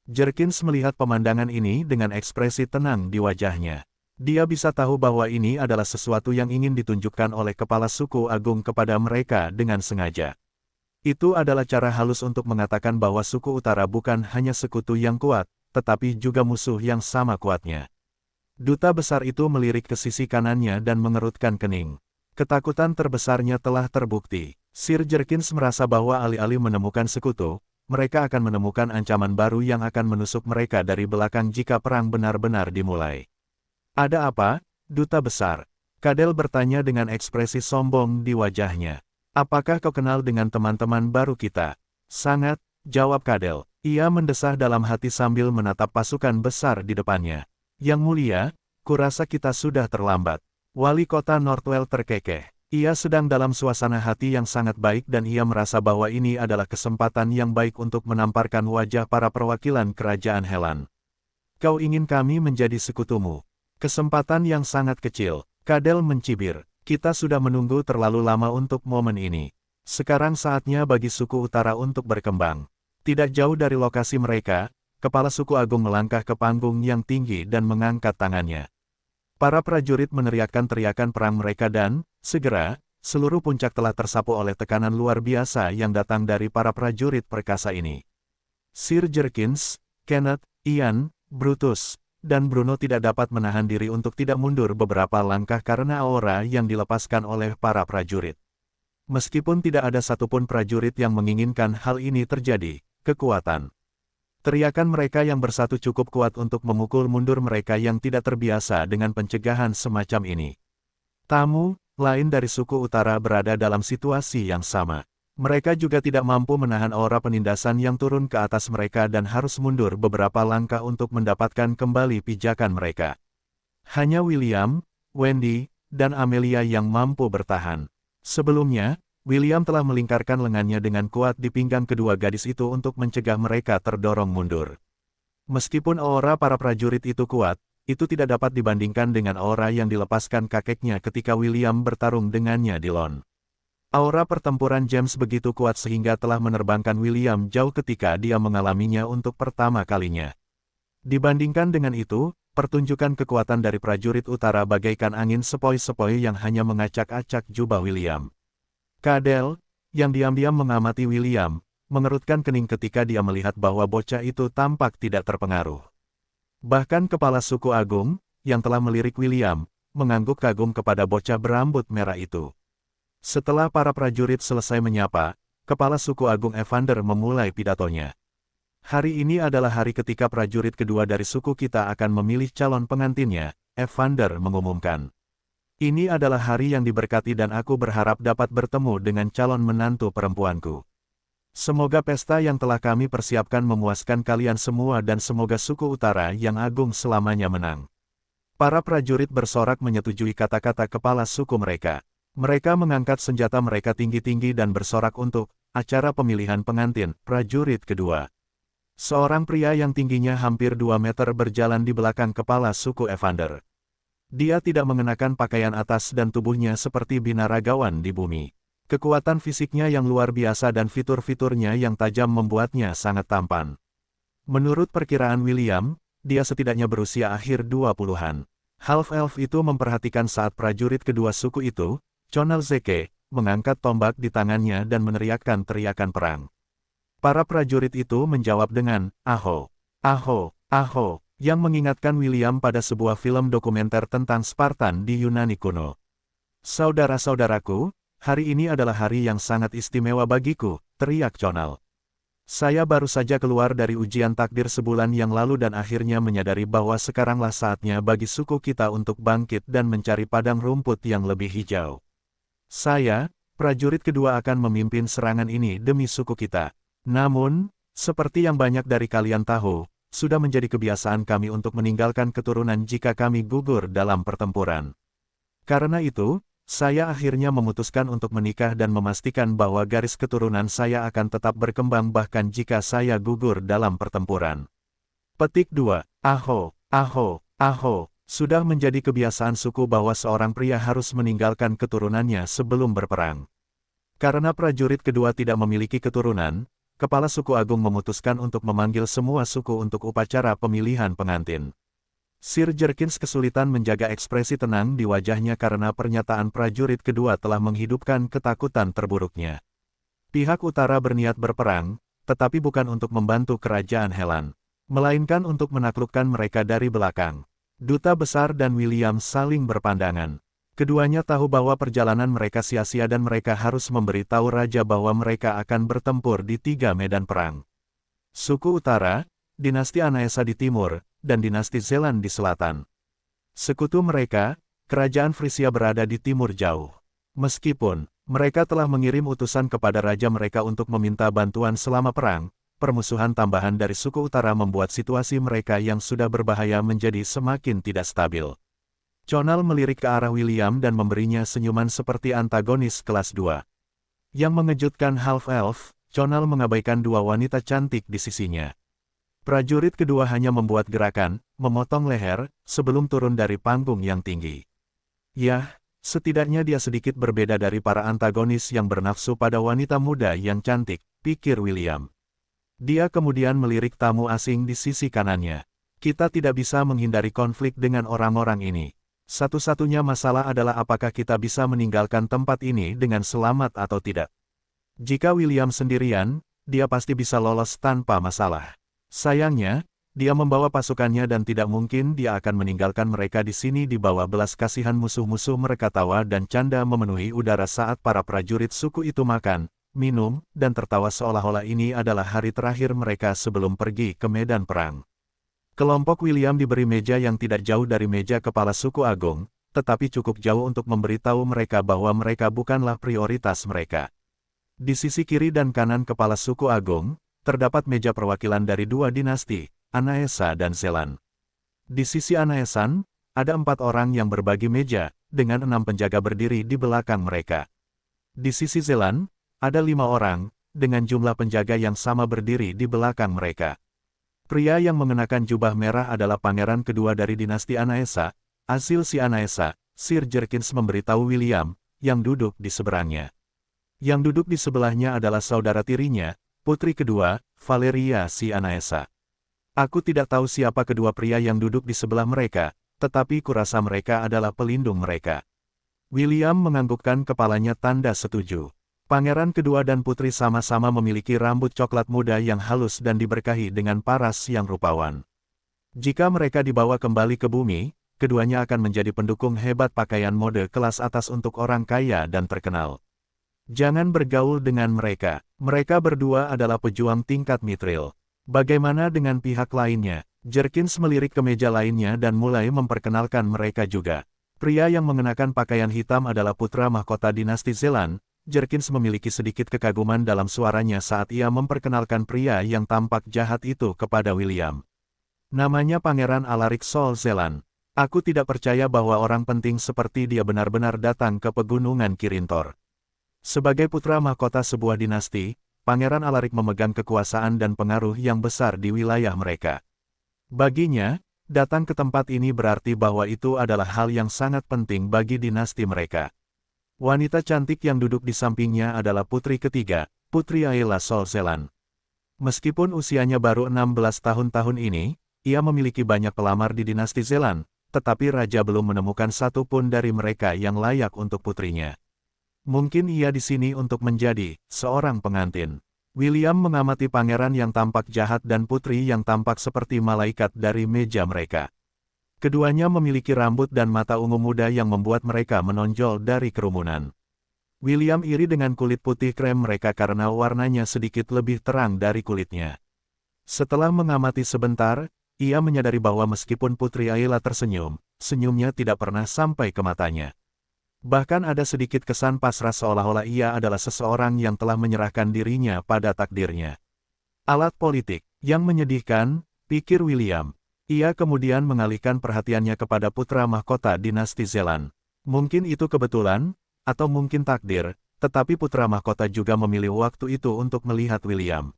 Jerkins melihat pemandangan ini dengan ekspresi tenang di wajahnya. Dia bisa tahu bahwa ini adalah sesuatu yang ingin ditunjukkan oleh kepala suku agung kepada mereka dengan sengaja. Itu adalah cara halus untuk mengatakan bahwa suku utara bukan hanya sekutu yang kuat, tetapi juga musuh yang sama kuatnya. Duta besar itu melirik ke sisi kanannya dan mengerutkan kening. Ketakutan terbesarnya telah terbukti. Sir Jerkins merasa bahwa alih-alih menemukan sekutu, mereka akan menemukan ancaman baru yang akan menusuk mereka dari belakang jika perang benar-benar dimulai. Ada apa, Duta Besar? Cadel bertanya dengan ekspresi sombong di wajahnya. Apakah kau kenal dengan teman-teman baru kita? Sangat, jawab Cadel. Ia mendesah dalam hati sambil menatap pasukan besar di depannya. Yang mulia, kurasa kita sudah terlambat. Wali kota Northwell terkekeh. Ia sedang dalam suasana hati yang sangat baik dan ia merasa bahwa ini adalah kesempatan yang baik untuk menamparkan wajah para perwakilan kerajaan Helan. Kau ingin kami menjadi sekutumu? Kesempatan yang sangat kecil, Cadel mencibir. Kita sudah menunggu terlalu lama untuk momen ini. Sekarang saatnya bagi suku utara untuk berkembang. Tidak jauh dari lokasi mereka, kepala suku agung melangkah ke panggung yang tinggi dan mengangkat tangannya. Para prajurit meneriakkan teriakan perang mereka dan, segera, seluruh puncak telah tersapu oleh tekanan luar biasa yang datang dari para prajurit perkasa ini. Sir Jerkins, Kenneth, Ian, Brutus, dan Bruno tidak dapat menahan diri untuk tidak mundur beberapa langkah karena aura yang dilepaskan oleh para prajurit. Meskipun tidak ada satupun prajurit yang menginginkan hal ini terjadi, kekuatan. Teriakan mereka yang bersatu cukup kuat untuk memukul mundur mereka yang tidak terbiasa dengan pencegahan semacam ini. Tamu lain dari suku utara berada dalam situasi yang sama. Mereka juga tidak mampu menahan aura penindasan yang turun ke atas mereka dan harus mundur beberapa langkah untuk mendapatkan kembali pijakan mereka. Hanya William, Wendy, dan Amelia yang mampu bertahan. Sebelumnya, William telah melingkarkan lengannya dengan kuat di pinggang kedua gadis itu untuk mencegah mereka terdorong mundur. Meskipun aura para prajurit itu kuat, itu tidak dapat dibandingkan dengan aura yang dilepaskan kakeknya ketika William bertarung dengannya di lawn. Aura pertempuran James begitu kuat sehingga telah menerbangkan William jauh ketika dia mengalaminya untuk pertama kalinya. Dibandingkan dengan itu, pertunjukan kekuatan dari prajurit utara bagaikan angin sepoi-sepoi yang hanya mengacak-acak jubah William. Cadel, yang diam-diam mengamati William, mengerutkan kening ketika dia melihat bahwa bocah itu tampak tidak terpengaruh. Bahkan kepala suku agung, yang telah melirik William, mengangguk kagum kepada bocah berambut merah itu. Setelah para prajurit selesai menyapa, kepala suku agung Evander memulai pidatonya. Hari ini adalah hari ketika prajurit kedua dari suku kita akan memilih calon pengantinnya, Evander mengumumkan. Ini adalah hari yang diberkati dan aku berharap dapat bertemu dengan calon menantu perempuanku. Semoga pesta yang telah kami persiapkan memuaskan kalian semua dan semoga suku utara yang agung selamanya menang. Para prajurit bersorak menyetujui kata-kata kepala suku mereka. Mereka mengangkat senjata mereka tinggi-tinggi dan bersorak untuk acara pemilihan pengantin, prajurit kedua. Seorang pria yang tingginya hampir 2 meter berjalan di belakang kepala suku Evander. Dia tidak mengenakan pakaian atas dan tubuhnya seperti binaragawan di bumi. Kekuatan fisiknya yang luar biasa dan fitur-fiturnya yang tajam membuatnya sangat tampan. Menurut perkiraan William, dia setidaknya berusia akhir 20-an. Half-elf itu memperhatikan saat prajurit kedua suku itu, Conal Zeke, mengangkat tombak di tangannya dan meneriakkan teriakan perang. Para prajurit itu menjawab dengan, "Aho, aho, aho," yang mengingatkan William pada sebuah film dokumenter tentang Spartan di Yunani kuno. "Saudara-saudaraku, hari ini adalah hari yang sangat istimewa bagiku," teriak Conal. "Saya baru saja keluar dari ujian takdir sebulan yang lalu dan akhirnya menyadari bahwa sekaranglah saatnya bagi suku kita untuk bangkit dan mencari padang rumput yang lebih hijau. Saya, prajurit kedua akan memimpin serangan ini demi suku kita. Namun, seperti yang banyak dari kalian tahu, sudah menjadi kebiasaan kami untuk meninggalkan keturunan jika kami gugur dalam pertempuran. Karena itu, saya akhirnya memutuskan untuk menikah dan memastikan bahwa garis keturunan saya akan tetap berkembang bahkan jika saya gugur dalam pertempuran." Petik 2. Aho, aho, aho. Sudah menjadi kebiasaan suku bahwa seorang pria harus meninggalkan keturunannya sebelum berperang. Karena prajurit kedua tidak memiliki keturunan, kepala suku agung memutuskan untuk memanggil semua suku untuk upacara pemilihan pengantin. Sir Jerkins kesulitan menjaga ekspresi tenang di wajahnya karena pernyataan prajurit kedua telah menghidupkan ketakutan terburuknya. Pihak utara berniat berperang, tetapi bukan untuk membantu kerajaan Helan, melainkan untuk menaklukkan mereka dari belakang. Duta Besar dan William saling berpandangan. Keduanya tahu bahwa perjalanan mereka sia-sia dan mereka harus memberitahu raja bahwa mereka akan bertempur di 3 medan perang. Suku Utara, dinasti Anaesa di timur, dan dinasti Zeland di selatan. Sekutu mereka, kerajaan Frisia berada di timur jauh. Meskipun mereka telah mengirim utusan kepada raja mereka untuk meminta bantuan selama perang, permusuhan tambahan dari suku utara membuat situasi mereka yang sudah berbahaya menjadi semakin tidak stabil. Conal melirik ke arah William dan memberinya senyuman seperti antagonis kelas 2. Yang mengejutkan half-elf, Conal mengabaikan dua wanita cantik di sisinya. Prajurit kedua hanya membuat gerakan, memotong leher, sebelum turun dari panggung yang tinggi. Yah, setidaknya dia sedikit berbeda dari para antagonis yang bernafsu pada wanita muda yang cantik, pikir William. Dia kemudian melirik tamu asing di sisi kanannya. Kita tidak bisa menghindari konflik dengan orang-orang ini. Satu-satunya masalah adalah apakah kita bisa meninggalkan tempat ini dengan selamat atau tidak. Jika William sendirian, dia pasti bisa lolos tanpa masalah. Sayangnya, dia membawa pasukannya dan tidak mungkin dia akan meninggalkan mereka di sini di bawah belas kasihan musuh-musuh. Mereka tawa dan canda memenuhi udara saat para prajurit suku itu makan, minum, dan tertawa seolah-olah ini adalah hari terakhir mereka sebelum pergi ke medan perang. Kelompok William diberi meja yang tidak jauh dari meja kepala suku agung, tetapi cukup jauh untuk memberitahu mereka bahwa mereka bukanlah prioritas mereka. Di sisi kiri dan kanan kepala suku agung, terdapat meja perwakilan dari dua dinasti, Anaesa dan Zelan. Di sisi Anaesan, ada 4 orang yang berbagi meja, dengan 6 penjaga berdiri di belakang mereka. Di sisi Zelan, ada 5 orang, dengan jumlah penjaga yang sama berdiri di belakang mereka. Pria yang mengenakan jubah merah adalah pangeran kedua dari dinasti Anaesa, Azil si Anaesa. Sir Jerkins memberitahu William, yang duduk di seberangnya. Yang duduk di sebelahnya adalah saudara tirinya, putri kedua, Valeria si Anaesa. Aku tidak tahu siapa kedua pria yang duduk di sebelah mereka, tetapi kurasa mereka adalah pelindung mereka. William menganggukkan kepalanya tanda setuju. Pangeran kedua dan putri sama-sama memiliki rambut coklat muda yang halus dan diberkahi dengan paras yang rupawan. Jika mereka dibawa kembali ke bumi, keduanya akan menjadi pendukung hebat pakaian mode kelas atas untuk orang kaya dan terkenal. Jangan bergaul dengan mereka. Mereka berdua adalah pejuang tingkat mithril. Bagaimana dengan pihak lainnya? Jerkins melirik ke meja lainnya dan mulai memperkenalkan mereka juga. Pria yang mengenakan pakaian hitam adalah putra mahkota dinasti Zelan. Jerkins memiliki sedikit kekaguman dalam suaranya saat ia memperkenalkan pria yang tampak jahat itu kepada William. Namanya Pangeran Alaric Sol Zelan. Aku tidak percaya bahwa orang penting seperti dia benar-benar datang ke pegunungan Kirintor. Sebagai putra mahkota sebuah dinasti, Pangeran Alaric memegang kekuasaan dan pengaruh yang besar di wilayah mereka. Baginya, datang ke tempat ini berarti bahwa itu adalah hal yang sangat penting bagi dinasti mereka. Wanita cantik yang duduk di sampingnya adalah putri ketiga, Putri Ayla Sol Zelan. Meskipun usianya baru 16 tahun ini, ia memiliki banyak pelamar di dinasti Zelan. Tetapi raja belum menemukan satu pun dari mereka yang layak untuk putrinya. Mungkin ia di sini untuk menjadi seorang pengantin. William mengamati pangeran yang tampak jahat dan putri yang tampak seperti malaikat dari meja mereka. Keduanya memiliki rambut dan mata ungu muda yang membuat mereka menonjol dari kerumunan. William iri dengan kulit putih krem mereka karena warnanya sedikit lebih terang dari kulitnya. Setelah mengamati sebentar, ia menyadari bahwa meskipun Putri Ayla tersenyum, senyumnya tidak pernah sampai ke matanya. Bahkan ada sedikit kesan pasrah seolah-olah ia adalah seseorang yang telah menyerahkan dirinya pada takdirnya. Alat politik, yang menyedihkan, pikir William. Ia kemudian mengalihkan perhatiannya kepada putra mahkota dinasti Zelan. Mungkin itu kebetulan, atau mungkin takdir, tetapi putra mahkota juga memilih waktu itu untuk melihat William.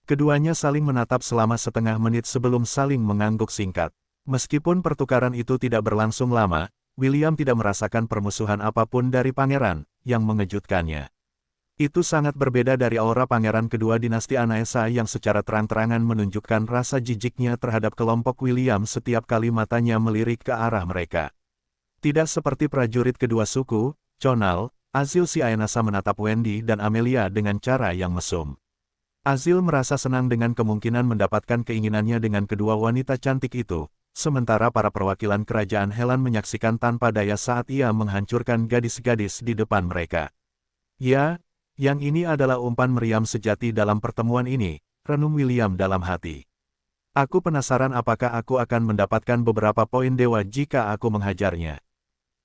Keduanya saling menatap selama setengah menit sebelum saling mengangguk singkat. Meskipun pertukaran itu tidak berlangsung lama, William tidak merasakan permusuhan apapun dari pangeran, yang mengejutkannya. Itu sangat berbeda dari aura pangeran kedua dinasti Anaesa yang secara terang-terangan menunjukkan rasa jijiknya terhadap kelompok William setiap kali matanya melirik ke arah mereka. Tidak seperti prajurit kedua suku, Conal, Azil si Aenasa menatap Wendy dan Amelia dengan cara yang mesum. Azil merasa senang dengan kemungkinan mendapatkan keinginannya dengan kedua wanita cantik itu, sementara para perwakilan kerajaan Helan menyaksikan tanpa daya saat ia menghancurkan gadis-gadis di depan mereka. Ya, yang ini adalah umpan meriam sejati dalam pertemuan ini, renung William dalam hati. Aku penasaran apakah aku akan mendapatkan beberapa poin dewa jika aku menghajarnya.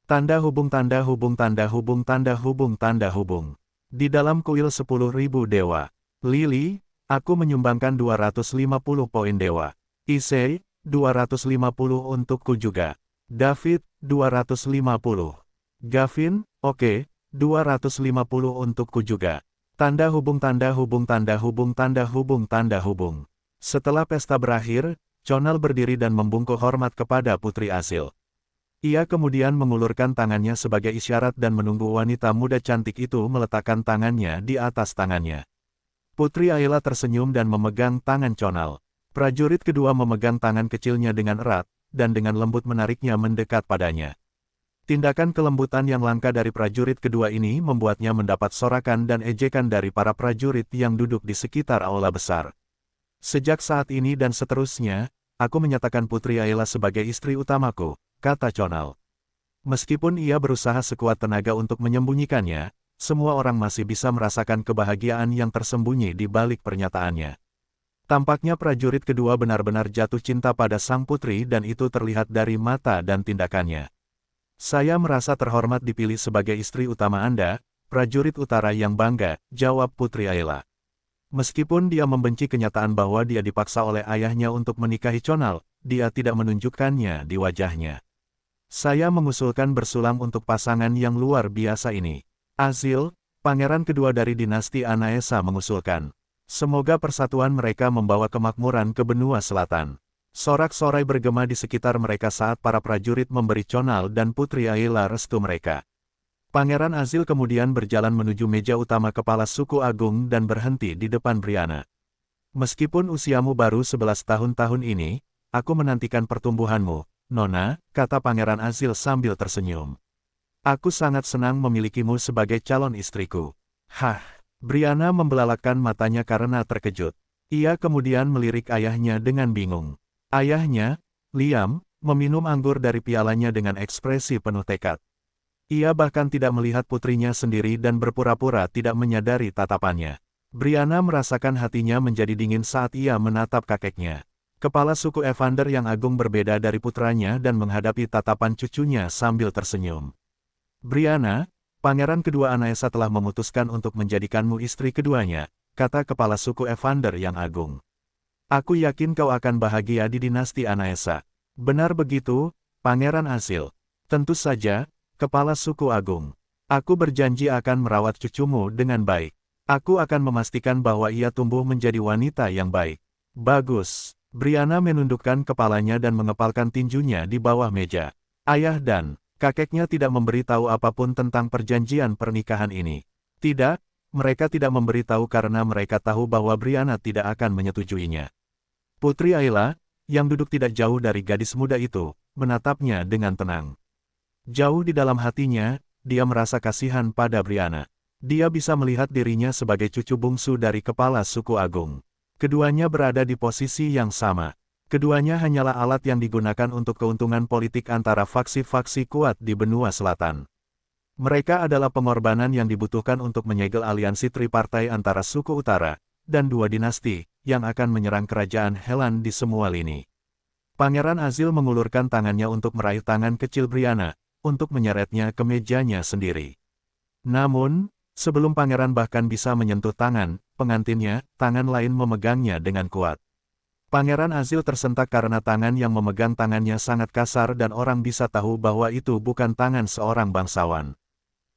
Tanda hubung tanda hubung tanda hubung tanda hubung tanda hubung. Di dalam kuil 10.000 dewa. Lily, aku menyumbangkan 250 poin dewa. Issei, 250 untukku juga. David, 250. Gavin, oke, 250 untukku juga. Tanda hubung tanda hubung tanda hubung tanda hubung tanda hubung. Setelah pesta berakhir, Conal berdiri dan membungkuk hormat kepada Putri Azil. Ia kemudian mengulurkan tangannya sebagai isyarat dan menunggu wanita muda cantik itu meletakkan tangannya di atas tangannya. Putri Ayla tersenyum dan memegang tangan Conal. Prajurit kedua memegang tangan kecilnya dengan erat, dan dengan lembut menariknya mendekat padanya. Tindakan kelembutan yang langka dari prajurit kedua ini membuatnya mendapat sorakan dan ejekan dari para prajurit yang duduk di sekitar aula besar. Sejak saat ini dan seterusnya, aku menyatakan Putri Ayla sebagai istri utamaku, kata Conal. Meskipun ia berusaha sekuat tenaga untuk menyembunyikannya, semua orang masih bisa merasakan kebahagiaan yang tersembunyi di balik pernyataannya. Tampaknya prajurit kedua benar-benar jatuh cinta pada sang putri dan itu terlihat dari mata dan tindakannya. Saya merasa terhormat dipilih sebagai istri utama Anda, prajurit utara yang bangga, jawab Putri Ayla. Meskipun dia membenci kenyataan bahwa dia dipaksa oleh ayahnya untuk menikahi Conal, dia tidak menunjukkannya di wajahnya. Saya mengusulkan bersulam untuk pasangan yang luar biasa ini. Azil, pangeran kedua dari dinasti Anaesa mengusulkan. Semoga persatuan mereka membawa kemakmuran ke benua selatan. Sorak-sorai bergema di sekitar mereka saat para prajurit memberi Conal dan Putri Ayla restu mereka. Pangeran Azil kemudian berjalan menuju meja utama kepala suku agung dan berhenti di depan Brianna. Meskipun usiamu baru 11 tahun ini, aku menantikan pertumbuhanmu, Nona, kata Pangeran Azil sambil tersenyum. Aku sangat senang memilikimu sebagai calon istriku. Hah, Brianna membelalakkan matanya karena terkejut. Ia kemudian melirik ayahnya dengan bingung. Ayahnya, Liam, meminum anggur dari pialanya dengan ekspresi penuh tekad. Ia bahkan tidak melihat putrinya sendiri dan berpura-pura tidak menyadari tatapannya. Brianna merasakan hatinya menjadi dingin saat ia menatap kakeknya. Kepala suku Evander yang agung berbeda dari putranya dan menghadapi tatapan cucunya sambil tersenyum. Brianna, pangeran kedua Anaesa telah memutuskan untuk menjadikanmu istri keduanya, kata kepala suku Evander yang agung. Aku yakin kau akan bahagia di dinasti Anaesa. Benar begitu, Pangeran Azil. Tentu saja, Kepala Suku Agung. Aku berjanji akan merawat cucumu dengan baik. Aku akan memastikan bahwa ia tumbuh menjadi wanita yang baik. Bagus. Brianna menundukkan kepalanya dan mengepalkan tinjunya di bawah meja. Ayah dan kakeknya tidak memberitahu apapun tentang perjanjian pernikahan ini. Tidak, mereka tidak memberitahu karena mereka tahu bahwa Brianna tidak akan menyetujuinya. Putri Ayla, yang duduk tidak jauh dari gadis muda itu, menatapnya dengan tenang. Jauh di dalam hatinya, dia merasa kasihan pada Brianna. Dia bisa melihat dirinya sebagai cucu bungsu dari kepala suku agung. Keduanya berada di posisi yang sama. Keduanya hanyalah alat yang digunakan untuk keuntungan politik antara faksi-faksi kuat di benua selatan. Mereka adalah pengorbanan yang dibutuhkan untuk menyegel aliansi tripartai antara suku utara dan dua dinasti yang akan menyerang kerajaan Helan di semua lini. Pangeran Azil mengulurkan tangannya untuk meraih tangan kecil Brianna, untuk menyeretnya ke mejanya sendiri. Namun, sebelum pangeran bahkan bisa menyentuh tangan pengantinnya, tangan lain memegangnya dengan kuat. Pangeran Azil tersentak karena tangan yang memegang tangannya sangat kasar dan orang bisa tahu bahwa itu bukan tangan seorang bangsawan.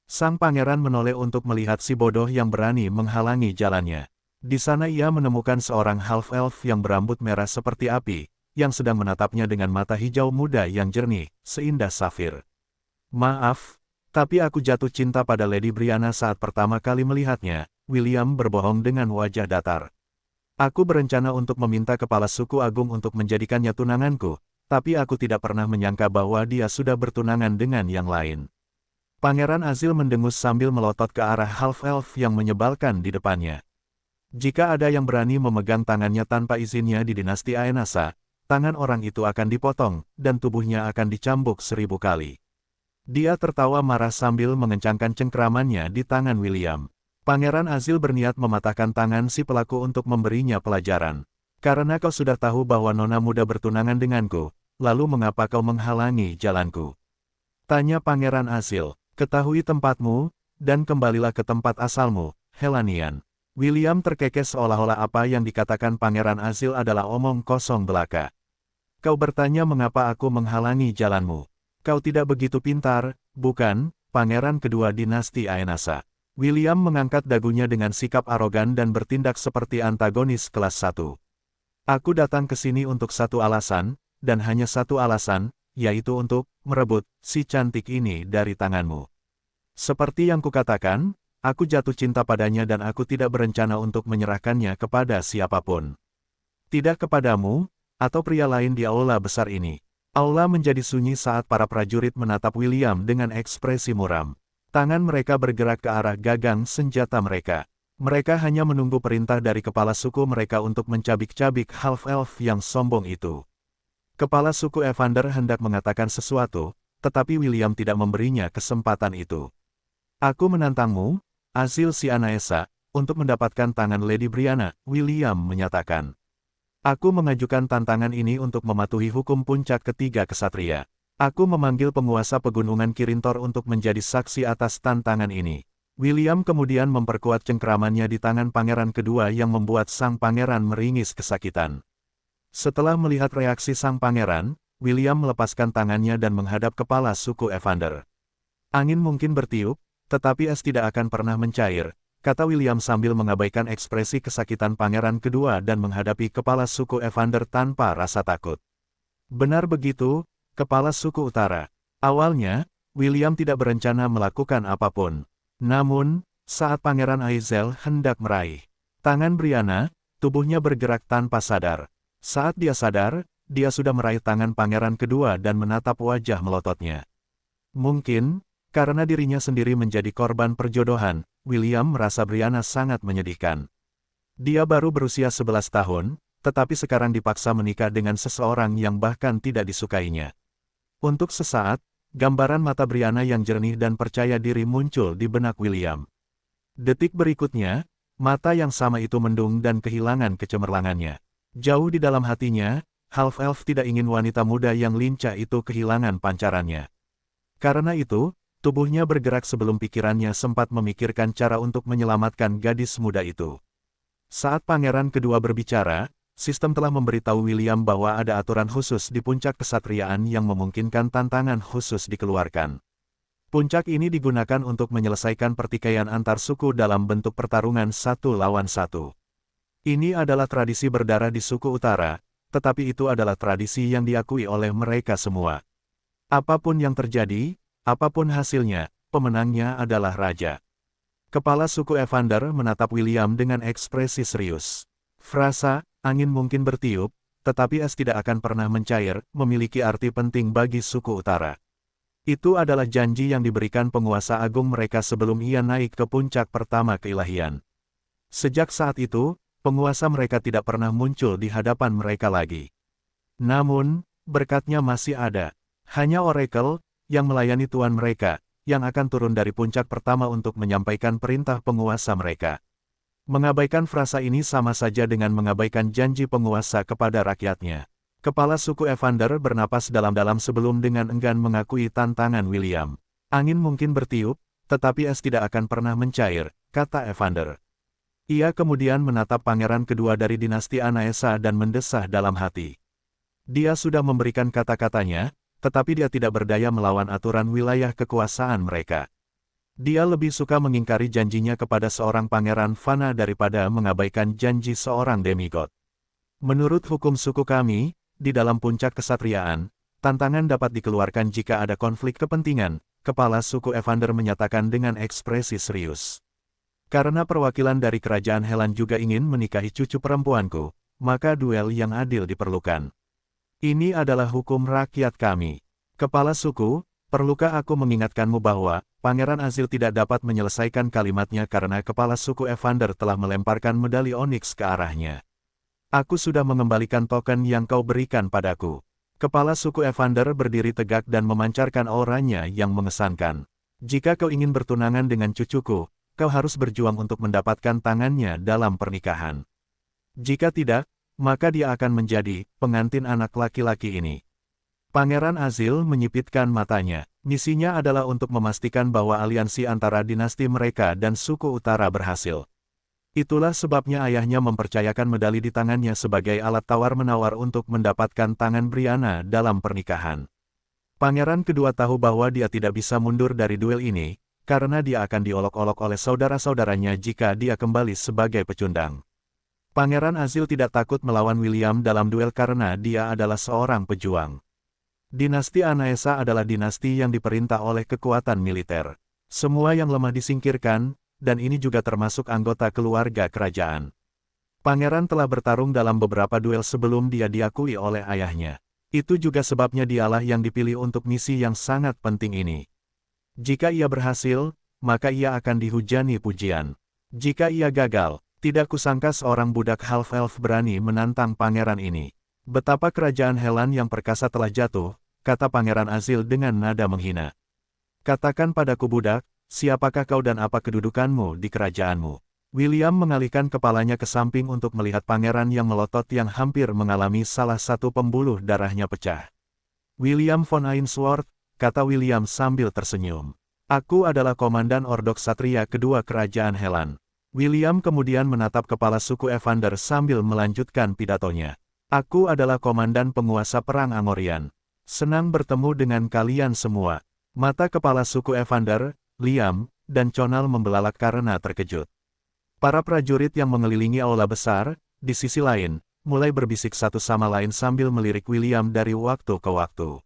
Sang pangeran menoleh untuk melihat si bodoh yang berani menghalangi jalannya. Di sana ia menemukan seorang half-elf yang berambut merah seperti api, yang sedang menatapnya dengan mata hijau muda yang jernih, seindah safir. Maaf, tapi aku jatuh cinta pada Lady Brianna saat pertama kali melihatnya, William berbohong dengan wajah datar. Aku berencana untuk meminta kepala suku agung untuk menjadikannya tunanganku, tapi aku tidak pernah menyangka bahwa dia sudah bertunangan dengan yang lain. Pangeran Azil mendengus sambil melotot ke arah half-elf yang menyebalkan di depannya. Jika ada yang berani memegang tangannya tanpa izinnya di dinasti Aenasa, tangan orang itu akan dipotong, dan tubuhnya akan dicambuk 1000 kali. Dia tertawa marah sambil mengencangkan cengkeramannya di tangan William. Pangeran Azil berniat mematahkan tangan si pelaku untuk memberinya pelajaran. Karena kau sudah tahu bahwa nona muda bertunangan denganku, lalu mengapa kau menghalangi jalanku? Tanya Pangeran Azil. Ketahui tempatmu, dan kembalilah ke tempat asalmu, Helanian. William terkekeh seolah-olah apa yang dikatakan Pangeran Azil adalah omong kosong belaka. Kau bertanya mengapa aku menghalangi jalanmu. Kau tidak begitu pintar, bukan, pangeran kedua dinasti Aenasa. William mengangkat dagunya dengan sikap arogan dan bertindak seperti antagonis kelas 1. Aku datang ke sini untuk satu alasan, dan hanya satu alasan, yaitu untuk merebut si cantik ini dari tanganmu. Seperti yang kukatakan, aku jatuh cinta padanya dan aku tidak berencana untuk menyerahkannya kepada siapapun. Tidak kepadamu, atau pria lain di aula besar ini. Aula menjadi sunyi saat para prajurit menatap William dengan ekspresi muram. Tangan mereka bergerak ke arah gagang senjata mereka. Mereka hanya menunggu perintah dari kepala suku mereka untuk mencabik-cabik half-elf yang sombong itu. Kepala suku Evander hendak mengatakan sesuatu, tetapi William tidak memberinya kesempatan itu. Aku menantangmu, Azil si Anaesa, untuk mendapatkan tangan Lady Brianna, William menyatakan. Aku mengajukan tantangan ini untuk mematuhi hukum puncak ketiga kesatria. Aku memanggil penguasa pegunungan Kirintor untuk menjadi saksi atas tantangan ini. William kemudian memperkuat cengkeramannya di tangan pangeran kedua yang membuat sang pangeran meringis kesakitan. Setelah melihat reaksi sang pangeran, William melepaskan tangannya dan menghadap kepala suku Evander. Angin mungkin bertiup, tetapi es tidak akan pernah mencair, kata William sambil mengabaikan ekspresi kesakitan pangeran kedua dan menghadapi kepala suku Evander tanpa rasa takut. Benar begitu, kepala suku utara. Awalnya, William tidak berencana melakukan apapun. Namun, saat Pangeran Aizel hendak meraih tangan Brianna, tubuhnya bergerak tanpa sadar. Saat dia sadar, dia sudah meraih tangan pangeran kedua dan menatap wajah melototnya. Mungkin, karena dirinya sendiri menjadi korban perjodohan, William merasa Brianna sangat menyedihkan. Dia baru berusia 11 tahun, tetapi sekarang dipaksa menikah dengan seseorang yang bahkan tidak disukainya. Untuk sesaat, gambaran mata Brianna yang jernih dan percaya diri muncul di benak William. Detik berikutnya, mata yang sama itu mendung dan kehilangan kecemerlangannya. Jauh di dalam hatinya, Half-Elf tidak ingin wanita muda yang lincah itu kehilangan pancarannya. Karena itu, tubuhnya bergerak sebelum pikirannya sempat memikirkan cara untuk menyelamatkan gadis muda itu. Saat pangeran kedua berbicara, sistem telah memberitahu William bahwa ada aturan khusus di puncak kesatriaan yang memungkinkan tantangan khusus dikeluarkan. Puncak ini digunakan untuk menyelesaikan pertikaian antar suku dalam bentuk pertarungan satu lawan satu. Ini adalah tradisi berdarah di suku utara, tetapi itu adalah tradisi yang diakui oleh mereka semua. Apapun yang terjadi, apapun hasilnya, pemenangnya adalah raja. Kepala suku Evander menatap William dengan ekspresi serius. Frasa, angin mungkin bertiup, tetapi es tidak akan pernah mencair, memiliki arti penting bagi suku utara. Itu adalah janji yang diberikan penguasa agung mereka sebelum ia naik ke puncak pertama keilahian. Sejak saat itu, penguasa mereka tidak pernah muncul di hadapan mereka lagi. Namun, berkatnya masih ada. Hanya Oracle, yang melayani tuan mereka, yang akan turun dari puncak pertama untuk menyampaikan perintah penguasa mereka. Mengabaikan frasa ini sama saja dengan mengabaikan janji penguasa kepada rakyatnya. Kepala suku Evander bernapas dalam-dalam sebelum dengan enggan mengakui tantangan William. Angin mungkin bertiup, tetapi es tidak akan pernah mencair, kata Evander. Ia kemudian menatap pangeran kedua dari dinasti Anaesa dan mendesah dalam hati. Dia sudah memberikan kata-katanya, tetapi dia tidak berdaya melawan aturan wilayah kekuasaan mereka. Dia lebih suka mengingkari janjinya kepada seorang pangeran fana daripada mengabaikan janji seorang demigod. Menurut hukum suku kami, di dalam puncak kesatriaan, tantangan dapat dikeluarkan jika ada konflik kepentingan, kepala suku Evander menyatakan dengan ekspresi serius. Karena perwakilan dari kerajaan Helan juga ingin menikahi cucu perempuanku, maka duel yang adil diperlukan. Ini adalah hukum rakyat kami. Kepala suku, perlukah aku mengingatkanmu bahwa Pangeran Azil tidak dapat menyelesaikan kalimatnya karena kepala suku Evander telah melemparkan medali onyx ke arahnya. Aku sudah mengembalikan token yang kau berikan padaku. Kepala suku Evander berdiri tegak dan memancarkan auranya yang mengesankan. Jika kau ingin bertunangan dengan cucuku, kau harus berjuang untuk mendapatkan tangannya dalam pernikahan. Jika tidak, maka dia akan menjadi pengantin anak laki-laki ini. Pangeran Azil menyipitkan matanya. Misinya adalah untuk memastikan bahwa aliansi antara dinasti mereka dan suku utara berhasil. Itulah sebabnya ayahnya mempercayakan medali di tangannya sebagai alat tawar-menawar untuk mendapatkan tangan Brianna dalam pernikahan. Pangeran kedua tahu bahwa dia tidak bisa mundur dari duel ini, karena dia akan diolok-olok oleh saudara-saudaranya jika dia kembali sebagai pecundang. Pangeran Azil tidak takut melawan William dalam duel karena dia adalah seorang pejuang. Dinasti Anaesa adalah dinasti yang diperintah oleh kekuatan militer. Semua yang lemah disingkirkan, dan ini juga termasuk anggota keluarga kerajaan. Pangeran telah bertarung dalam beberapa duel sebelum dia diakui oleh ayahnya. Itu juga sebabnya dialah yang dipilih untuk misi yang sangat penting ini. Jika ia berhasil, maka ia akan dihujani pujian. Jika ia gagal, tidak kusangka seorang budak half-elf berani menantang pangeran ini. Betapa kerajaan Helan yang perkasa telah jatuh, kata Pangeran Azil dengan nada menghina. Katakan padaku budak, siapakah kau dan apa kedudukanmu di kerajaanmu? William mengalihkan kepalanya ke samping untuk melihat pangeran yang melotot yang hampir mengalami salah satu pembuluh darahnya pecah. William von Ainsworth, kata William sambil tersenyum. Aku adalah Komandan Ordok Satria kedua Kerajaan Helan. William kemudian menatap kepala suku Evander sambil melanjutkan pidatonya. Aku adalah Komandan Penguasa Perang Angorian. Senang bertemu dengan kalian semua. Mata kepala suku Evander, Liam, dan Conal membelalak karena terkejut. Para prajurit yang mengelilingi aula besar, di sisi lain, mulai berbisik satu sama lain sambil melirik William dari waktu ke waktu.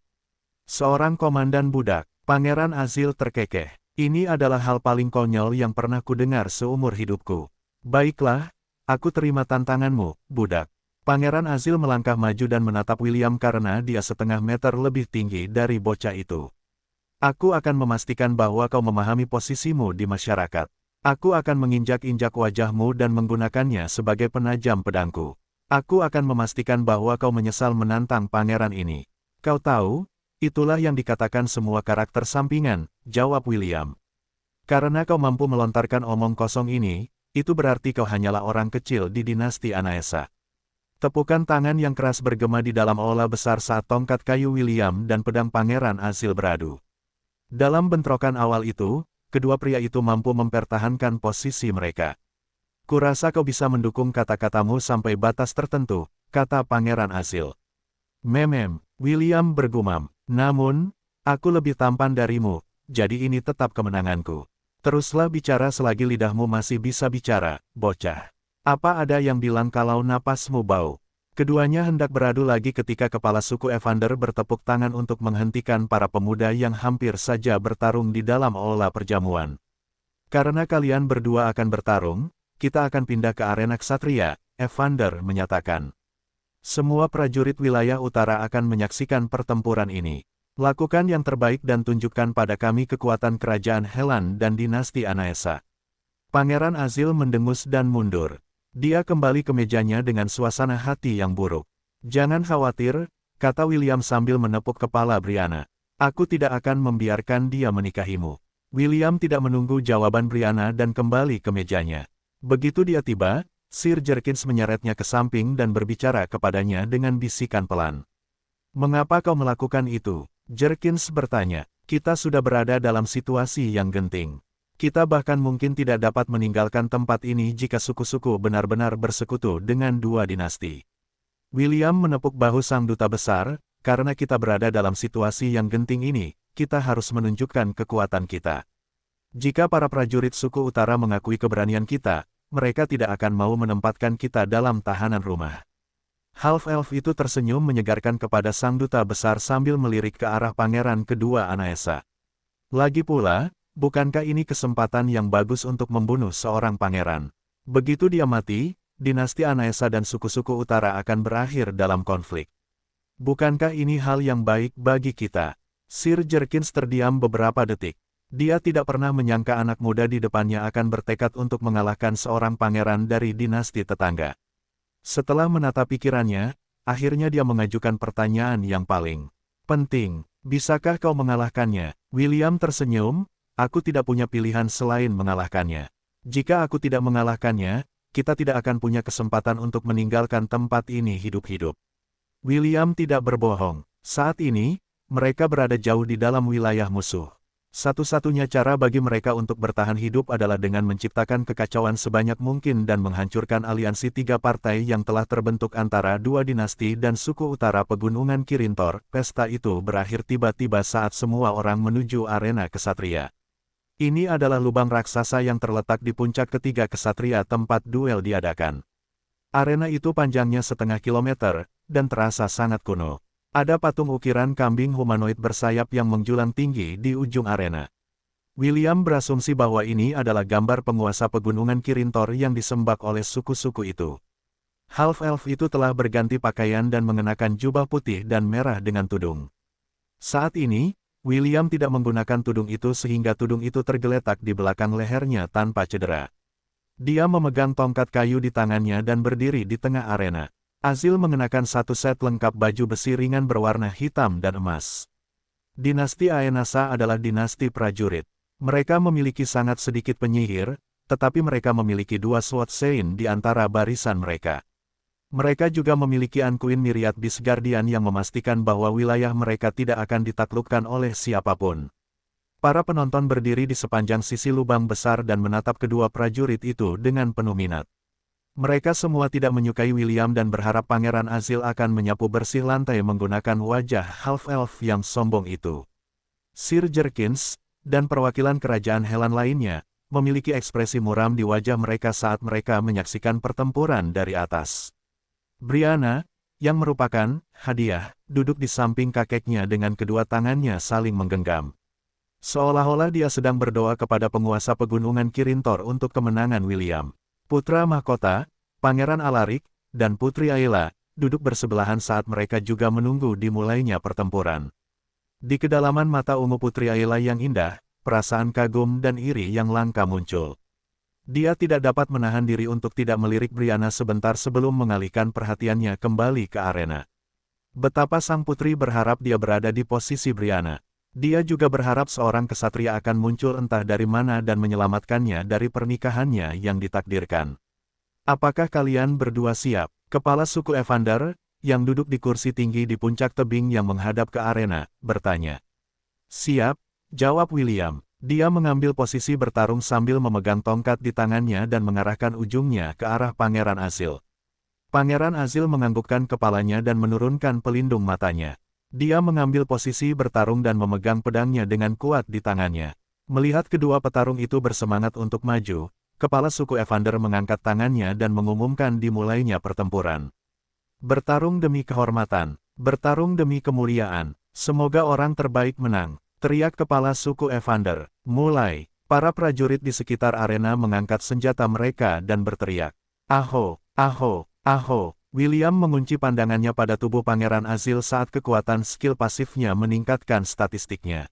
Seorang komandan budak, Pangeran Azil terkekeh. Ini adalah hal paling konyol yang pernah kudengar seumur hidupku. Baiklah, aku terima tantanganmu, budak. Pangeran Azil melangkah maju dan menatap William karena dia setengah meter lebih tinggi dari bocah itu. Aku akan memastikan bahwa kau memahami posisimu di masyarakat. Aku akan menginjak-injak wajahmu dan menggunakannya sebagai penajam pedangku. Aku akan memastikan bahwa kau menyesal menantang pangeran ini. Kau tahu, itulah yang dikatakan semua karakter sampingan, jawab William. Karena kau mampu melontarkan omong kosong ini, itu berarti kau hanyalah orang kecil di dinasti Anaesa. Tepukan tangan yang keras bergema di dalam aula besar saat tongkat kayu William dan pedang Pangeran Azil beradu. Dalam bentrokan awal itu, kedua pria itu mampu mempertahankan posisi mereka. Kurasa kau bisa mendukung kata-katamu sampai batas tertentu, kata Pangeran Azil. William bergumam. Namun, aku lebih tampan darimu, jadi ini tetap kemenanganku. Teruslah bicara selagi lidahmu masih bisa bicara, bocah. Apa ada yang bilang kalau napasmu bau? Keduanya hendak beradu lagi ketika kepala suku Evander bertepuk tangan untuk menghentikan para pemuda yang hampir saja bertarung di dalam aula perjamuan. Karena kalian berdua akan bertarung, kita akan pindah ke arena ksatria, Evander menyatakan. Semua prajurit wilayah utara akan menyaksikan pertempuran ini. Lakukan yang terbaik dan tunjukkan pada kami kekuatan kerajaan Helan dan dinasti Anaesa. Pangeran Azil mendengus dan mundur. Dia kembali ke mejanya dengan suasana hati yang buruk. Jangan khawatir, kata William sambil menepuk kepala Brianna. Aku tidak akan membiarkan dia menikahimu. William tidak menunggu jawaban Brianna dan kembali ke mejanya. Begitu dia tiba, Sir Jerkins menyeretnya ke samping dan berbicara kepadanya dengan bisikan pelan. Mengapa kau melakukan itu? Jerkins bertanya. Kita sudah berada dalam situasi yang genting. Kita bahkan mungkin tidak dapat meninggalkan tempat ini jika suku-suku benar-benar bersekutu dengan dua dinasti. William menepuk bahu sang duta besar, karena kita berada dalam situasi yang genting ini, kita harus menunjukkan kekuatan kita. Jika para prajurit suku utara mengakui keberanian kita, mereka tidak akan mau menempatkan kita dalam tahanan rumah. Half-elf itu tersenyum menyegarkan kepada sang duta besar sambil melirik ke arah pangeran kedua Anaesa. Lagi pula, bukankah ini kesempatan yang bagus untuk membunuh seorang pangeran? Begitu dia mati, dinasti Anaesa dan suku-suku utara akan berakhir dalam konflik. Bukankah ini hal yang baik bagi kita? Sir Jerkins terdiam beberapa detik. Dia tidak pernah menyangka anak muda di depannya akan bertekad untuk mengalahkan seorang pangeran dari dinasti tetangga. Setelah menata pikirannya, akhirnya dia mengajukan pertanyaan yang paling penting. Bisakah kau mengalahkannya? William tersenyum. Aku tidak punya pilihan selain mengalahkannya. Jika aku tidak mengalahkannya, kita tidak akan punya kesempatan untuk meninggalkan tempat ini hidup-hidup. William tidak berbohong. Saat ini, mereka berada jauh di dalam wilayah musuh. Satu-satunya cara bagi mereka untuk bertahan hidup adalah dengan menciptakan kekacauan sebanyak mungkin dan menghancurkan aliansi tiga partai yang telah terbentuk antara dua dinasti dan suku utara pegunungan Kirintor. Pesta itu berakhir tiba-tiba saat semua orang menuju arena kesatria. Ini adalah lubang raksasa yang terletak di puncak ketiga kesatria tempat duel diadakan. Arena itu panjangnya 0,5 kilometer, dan terasa sangat kuno. Ada patung ukiran kambing humanoid bersayap yang menjulang tinggi di ujung arena. William berasumsi bahwa ini adalah gambar penguasa pegunungan Kirintor yang disembah oleh suku-suku itu. Half-elf itu telah berganti pakaian dan mengenakan jubah putih dan merah dengan tudung. Saat ini, William tidak menggunakan tudung itu sehingga tudung itu tergeletak di belakang lehernya tanpa cedera. Dia memegang tongkat kayu di tangannya dan berdiri di tengah arena. Azil mengenakan satu set lengkap baju besi ringan berwarna hitam dan emas. Dinasti Aenasa adalah dinasti prajurit. Mereka memiliki sangat sedikit penyihir, tetapi mereka memiliki dua SWAT Sein di antara barisan mereka. Mereka juga memiliki Ankuin Myriad Beast Guardian yang memastikan bahwa wilayah mereka tidak akan ditaklukkan oleh siapapun. Para penonton berdiri di sepanjang sisi lubang besar dan menatap kedua prajurit itu dengan penuh minat. Mereka semua tidak menyukai William dan berharap Pangeran Azil akan menyapu bersih lantai menggunakan wajah half-elf yang sombong itu. Sir Jerkins, dan perwakilan kerajaan Helan lainnya, memiliki ekspresi muram di wajah mereka saat mereka menyaksikan pertempuran dari atas. Brianna, yang merupakan hadiah, duduk di samping kakeknya dengan kedua tangannya saling menggenggam. Seolah-olah dia sedang berdoa kepada penguasa pegunungan Kirintor untuk kemenangan William. Putra mahkota, Pangeran Alaric, dan Putri Ayla, duduk bersebelahan saat mereka juga menunggu dimulainya pertempuran. Di kedalaman mata ungu Putri Ayla yang indah, perasaan kagum dan iri yang langka muncul. Dia tidak dapat menahan diri untuk tidak melirik Brianna sebentar sebelum mengalihkan perhatiannya kembali ke arena. Betapa sang putri berharap dia berada di posisi Brianna. Dia juga berharap seorang kesatria akan muncul entah dari mana dan menyelamatkannya dari pernikahannya yang ditakdirkan. Apakah kalian berdua siap? Kepala suku Evander, yang duduk di kursi tinggi di puncak tebing yang menghadap ke arena, bertanya. Siap, jawab William. Dia mengambil posisi bertarung sambil memegang tongkat di tangannya dan mengarahkan ujungnya ke arah Pangeran Azil. Pangeran Azil menganggukkan kepalanya dan menurunkan pelindung matanya. Dia mengambil posisi bertarung dan memegang pedangnya dengan kuat di tangannya. Melihat kedua petarung itu bersemangat untuk maju, kepala suku Evander mengangkat tangannya dan mengumumkan dimulainya pertempuran. Bertarung demi kehormatan, bertarung demi kemuliaan, semoga orang terbaik menang, teriak kepala suku Evander. Mulai, para prajurit di sekitar arena mengangkat senjata mereka dan berteriak. Aho, aho, aho. William mengunci pandangannya pada tubuh Pangeran Azil saat kekuatan skill pasifnya meningkatkan statistiknya.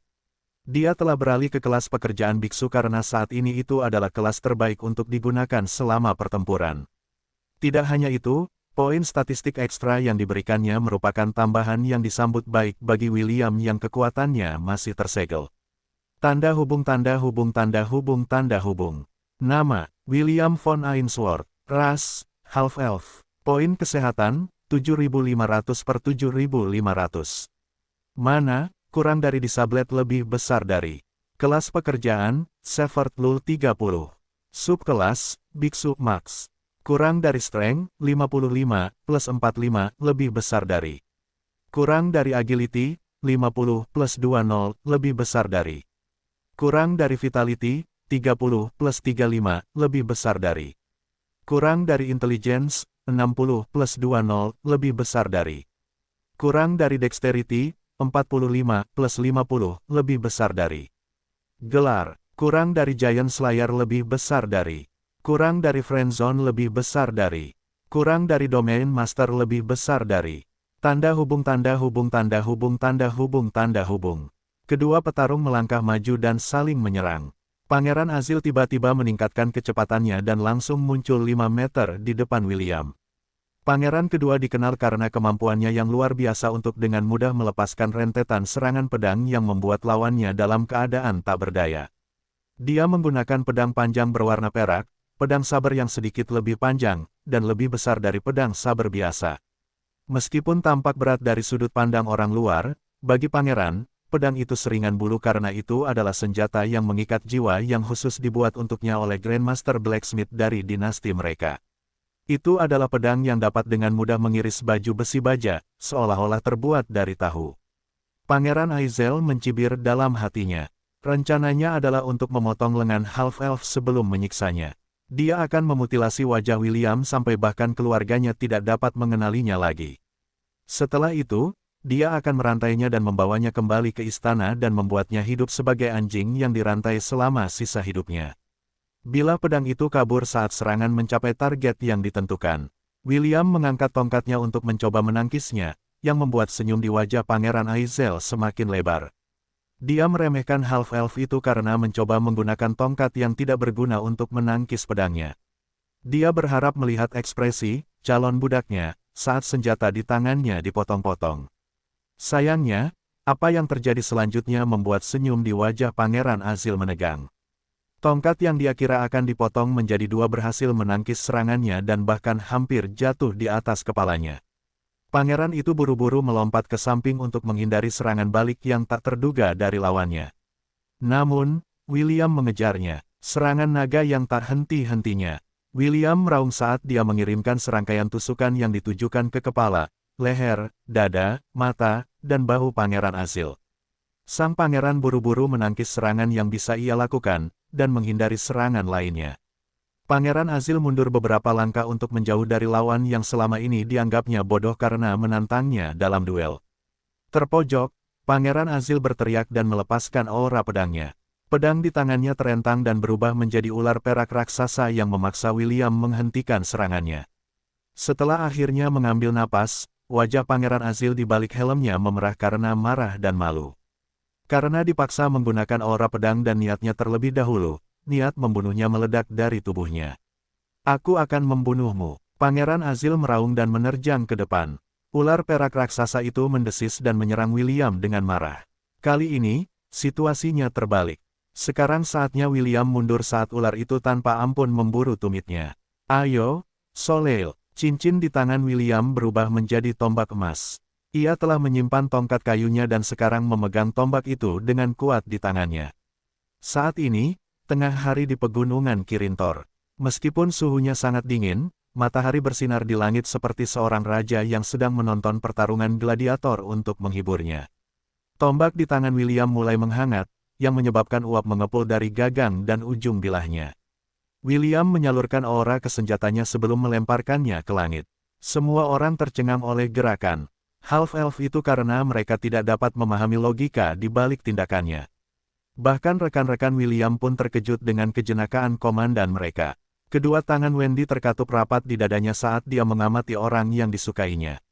Dia telah beralih ke kelas pekerjaan biksu karena saat ini itu adalah kelas terbaik untuk digunakan selama pertempuran. Tidak hanya itu, poin statistik ekstra yang diberikannya merupakan tambahan yang disambut baik bagi William yang kekuatannya masih tersegel. Tanda hubung tanda hubung tanda hubung tanda hubung. Nama, William von Ainsworth. Ras, Half-Elf. Poin kesehatan, 7.500 per 7.500. Mana, kurang dari disablet lebih besar dari. Kelas pekerjaan, Severt Lul 30. Subkelas, Biksu Max. Kurang dari Strength, 55, plus 45, lebih besar dari. Kurang dari Agility, 50, plus 20, lebih besar dari. Kurang dari Vitality, 30, plus 35, lebih besar dari. Kurang dari Intelligence, 60 plus 20, lebih besar dari. Kurang dari Dexterity, 45 plus 50, lebih besar dari. Gelar, kurang dari Giant Slayer lebih besar dari. Kurang dari Friendzone lebih besar dari. Kurang dari Domain Master lebih besar dari. Tanda hubung tanda hubung tanda hubung tanda hubung tanda hubung. Kedua petarung melangkah maju dan saling menyerang. Pangeran Azil tiba-tiba meningkatkan kecepatannya dan langsung muncul 5 meter di depan William. Pangeran kedua dikenal karena kemampuannya yang luar biasa untuk dengan mudah melepaskan rentetan serangan pedang yang membuat lawannya dalam keadaan tak berdaya. Dia menggunakan pedang panjang berwarna perak, pedang saber yang sedikit lebih panjang, dan lebih besar dari pedang saber biasa. Meskipun tampak berat dari sudut pandang orang luar, bagi pangeran, pedang itu seringan bulu karena itu adalah senjata yang mengikat jiwa yang khusus dibuat untuknya oleh Grandmaster Blacksmith dari dinasti mereka. Itu adalah pedang yang dapat dengan mudah mengiris baju besi baja, seolah-olah terbuat dari tahu. Pangeran Aizel mencibir dalam hatinya. Rencananya adalah untuk memotong lengan half-elf sebelum menyiksanya. Dia akan memutilasi wajah William sampai bahkan keluarganya tidak dapat mengenalinya lagi. Setelah itu, dia akan merantainya dan membawanya kembali ke istana dan membuatnya hidup sebagai anjing yang dirantai selama sisa hidupnya. Bila pedang itu kabur saat serangan mencapai target yang ditentukan, William mengangkat tongkatnya untuk mencoba menangkisnya, yang membuat senyum di wajah Pangeran Aizel semakin lebar. Dia meremehkan half-elf itu karena mencoba menggunakan tongkat yang tidak berguna untuk menangkis pedangnya. Dia berharap melihat ekspresi calon budaknya saat senjata di tangannya dipotong-potong. Sayangnya, apa yang terjadi selanjutnya membuat senyum di wajah Pangeran Azil menegang. Tongkat yang dia kira akan dipotong menjadi dua berhasil menangkis serangannya dan bahkan hampir jatuh di atas kepalanya. Pangeran itu buru-buru melompat ke samping untuk menghindari serangan balik yang tak terduga dari lawannya. Namun, William mengejarnya. Serangan naga yang tak henti-hentinya. William meraung saat dia mengirimkan serangkaian tusukan yang ditujukan ke kepala, leher, dada, mata, dan bahu Pangeran Azil. Sang pangeran buru-buru menangkis serangan yang bisa ia lakukan, dan menghindari serangan lainnya. Pangeran Azil mundur beberapa langkah untuk menjauh dari lawan yang selama ini dianggapnya bodoh karena menantangnya dalam duel. Terpojok, Pangeran Azil berteriak dan melepaskan aura pedangnya. Pedang di tangannya terentang dan berubah menjadi ular perak raksasa yang memaksa William menghentikan serangannya. Setelah akhirnya mengambil napas, wajah Pangeran Azil di balik helmnya memerah karena marah dan malu. Karena dipaksa menggunakan aura pedang dan niatnya terlebih dahulu, niat membunuhnya meledak dari tubuhnya. Aku akan membunuhmu. Pangeran Azil meraung dan menerjang ke depan. Ular perak raksasa itu mendesis dan menyerang William dengan marah. Kali ini, situasinya terbalik. Sekarang saatnya William mundur saat ular itu tanpa ampun memburu tumitnya. Ayo, Soleil. Cincin di tangan William berubah menjadi tombak emas. Ia telah menyimpan tongkat kayunya dan sekarang memegang tombak itu dengan kuat di tangannya. Saat ini, tengah hari di pegunungan Kirintor. Meskipun suhunya sangat dingin, matahari bersinar di langit seperti seorang raja yang sedang menonton pertarungan gladiator untuk menghiburnya. Tombak di tangan William mulai menghangat, yang menyebabkan uap mengepul dari gagang dan ujung bilahnya. William menyalurkan aura ke senjatanya sebelum melemparkannya ke langit. Semua orang tercengang oleh gerakan Half-Elf itu karena mereka tidak dapat memahami logika di balik tindakannya. Bahkan rekan-rekan William pun terkejut dengan kejenakaan komandan mereka. Kedua tangan Wendy terkatup rapat di dadanya saat dia mengamati orang yang disukainya.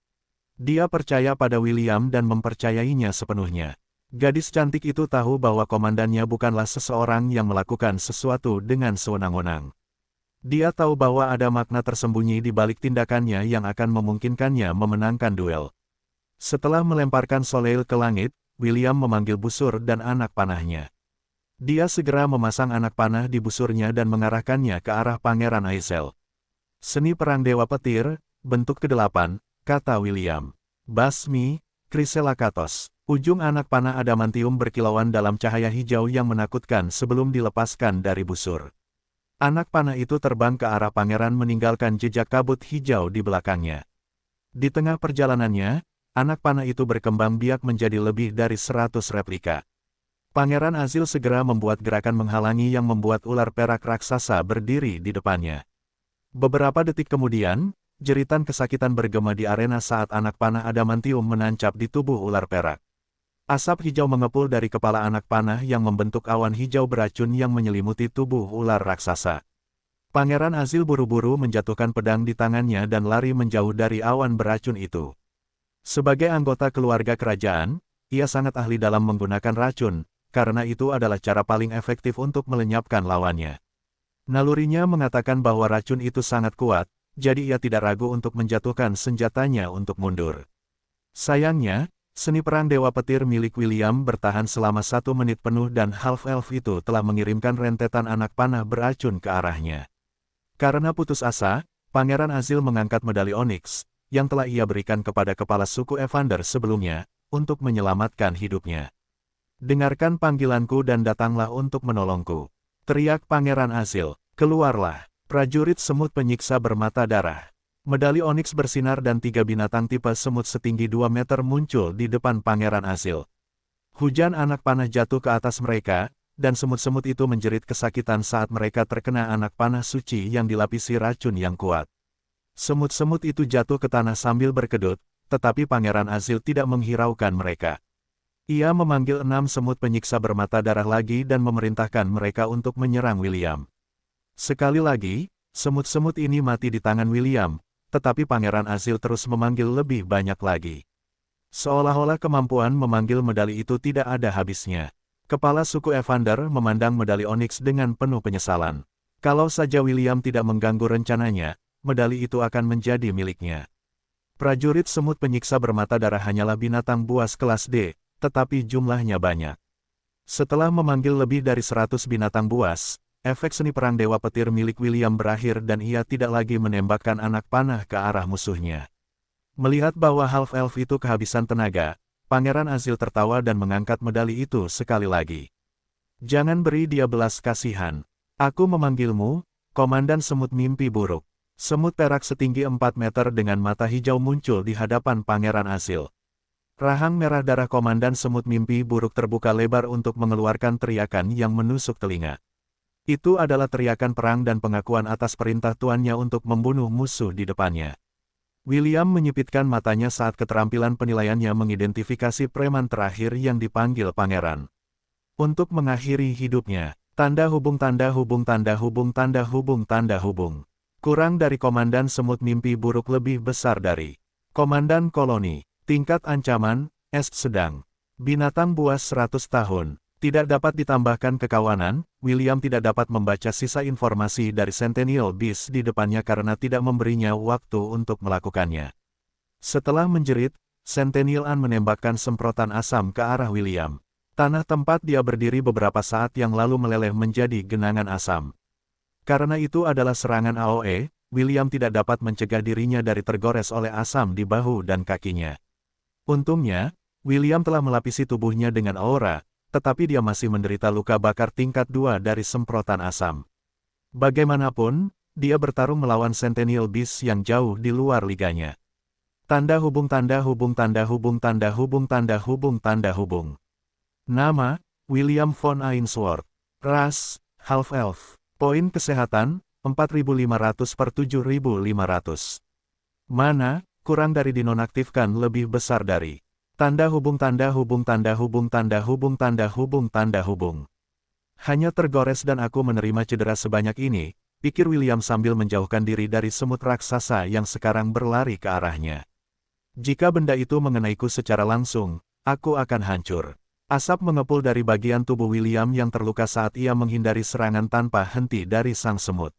Dia percaya pada William dan mempercayainya sepenuhnya. Gadis cantik itu tahu bahwa komandannya bukanlah seseorang yang melakukan sesuatu dengan sewenang-wenang. Dia tahu bahwa ada makna tersembunyi di balik tindakannya yang akan memungkinkannya memenangkan duel. Setelah melemparkan Soleil ke langit, William memanggil busur dan anak panahnya. Dia segera memasang anak panah di busurnya dan mengarahkannya ke arah Pangeran Aizel. Seni perang Dewa Petir, bentuk ke-8, kata William. Basmi, Chryselakatos. Ujung anak panah adamantium berkilauan dalam cahaya hijau yang menakutkan sebelum dilepaskan dari busur. Anak panah itu terbang ke arah pangeran meninggalkan jejak kabut hijau di belakangnya. Di tengah perjalanannya, anak panah itu berkembang biak menjadi lebih dari 100 replika. Pangeran Azil segera membuat gerakan menghalangi yang membuat ular perak raksasa berdiri di depannya. Beberapa detik kemudian, jeritan kesakitan bergema di arena saat anak panah adamantium menancap di tubuh ular perak. Asap hijau mengepul dari kepala anak panah yang membentuk awan hijau beracun yang menyelimuti tubuh ular raksasa. Pangeran Azil buru-buru menjatuhkan pedang di tangannya dan lari menjauh dari awan beracun itu. Sebagai anggota keluarga kerajaan, ia sangat ahli dalam menggunakan racun, karena itu adalah cara paling efektif untuk melenyapkan lawannya. Nalurinya mengatakan bahwa racun itu sangat kuat, jadi ia tidak ragu untuk menjatuhkan senjatanya untuk mundur. Sayangnya, seni perang Dewa Petir milik William bertahan selama 1 menit penuh dan Half-Elf itu telah mengirimkan rentetan anak panah beracun ke arahnya. Karena putus asa, Pangeran Azil mengangkat medali Onyx, yang telah ia berikan kepada kepala suku Evander sebelumnya, untuk menyelamatkan hidupnya. Dengarkan panggilanku dan datanglah untuk menolongku. Teriak Pangeran Azil, keluarlah, prajurit semut penyiksa bermata darah. Medali Onyx bersinar dan 3 binatang tipe semut setinggi 2 meter muncul di depan Pangeran Azil. Hujan anak panah jatuh ke atas mereka, dan semut-semut itu menjerit kesakitan saat mereka terkena anak panah suci yang dilapisi racun yang kuat. Semut-semut itu jatuh ke tanah sambil berkedut, tetapi Pangeran Azil tidak menghiraukan mereka. Ia memanggil 6 semut penyiksa bermata darah lagi dan memerintahkan mereka untuk menyerang William. Sekali lagi, semut-semut ini mati di tangan William, tetapi Pangeran Azil terus memanggil lebih banyak lagi. Seolah-olah kemampuan memanggil medali itu tidak ada habisnya. Kepala suku Evander memandang medali Onyx dengan penuh penyesalan. Kalau saja William tidak mengganggu rencananya, medali itu akan menjadi miliknya. Prajurit semut penyiksa bermata darah hanyalah binatang buas kelas D, tetapi jumlahnya banyak. Setelah memanggil lebih dari 100 binatang buas, efek seni perang Dewa Petir milik William berakhir dan ia tidak lagi menembakkan anak panah ke arah musuhnya. Melihat bahwa Half-Elf itu kehabisan tenaga, Pangeran Azil tertawa dan mengangkat medali itu sekali lagi. Jangan beri dia belas kasihan. Aku memanggilmu, Komandan Semut Mimpi Buruk. Semut perak setinggi 4 meter dengan mata hijau muncul di hadapan Pangeran Azil. Rahang merah darah Komandan Semut Mimpi Buruk terbuka lebar untuk mengeluarkan teriakan yang menusuk telinga. Itu adalah teriakan perang dan pengakuan atas perintah tuannya untuk membunuh musuh di depannya. William menyipitkan matanya saat keterampilan penilaiannya mengidentifikasi preman terakhir yang dipanggil Pangeran. Untuk mengakhiri hidupnya, tanda hubung tanda hubung tanda hubung tanda hubung tanda hubung. Kurang dari Komandan Semut Mimpi Buruk lebih besar dari Komandan Koloni. Tingkat ancaman, S sedang. Binatang buas 100 tahun. Tidak dapat ditambahkan kekawanan, William tidak dapat membaca sisa informasi dari Centennial Beast di depannya karena tidak memberinya waktu untuk melakukannya. Setelah menjerit, Centennial An menembakkan semprotan asam ke arah William. Tanah tempat dia berdiri beberapa saat yang lalu meleleh menjadi genangan asam. Karena itu adalah serangan AOE, William tidak dapat mencegah dirinya dari tergores oleh asam di bahu dan kakinya. Untungnya, William telah melapisi tubuhnya dengan aura, tetapi dia masih menderita luka bakar tingkat 2 dari semprotan asam. Bagaimanapun, dia bertarung melawan Centennial Beast yang jauh di luar liganya. Tanda hubung tanda hubung tanda hubung tanda hubung tanda hubung tanda hubung. Nama, William von Ainsworth. Ras, Half Elf. Poin kesehatan, 4.500 per 7.500. Mana, kurang dari dinonaktifkan lebih besar dari. Tanda hubung tanda hubung tanda hubung tanda hubung tanda hubung tanda hubung. Hanya tergores dan aku menerima cedera sebanyak ini, pikir William sambil menjauhkan diri dari semut raksasa yang sekarang berlari ke arahnya. Jika benda itu mengenaiku secara langsung, aku akan hancur. Asap mengepul dari bagian tubuh William yang terluka saat ia menghindari serangan tanpa henti dari sang semut.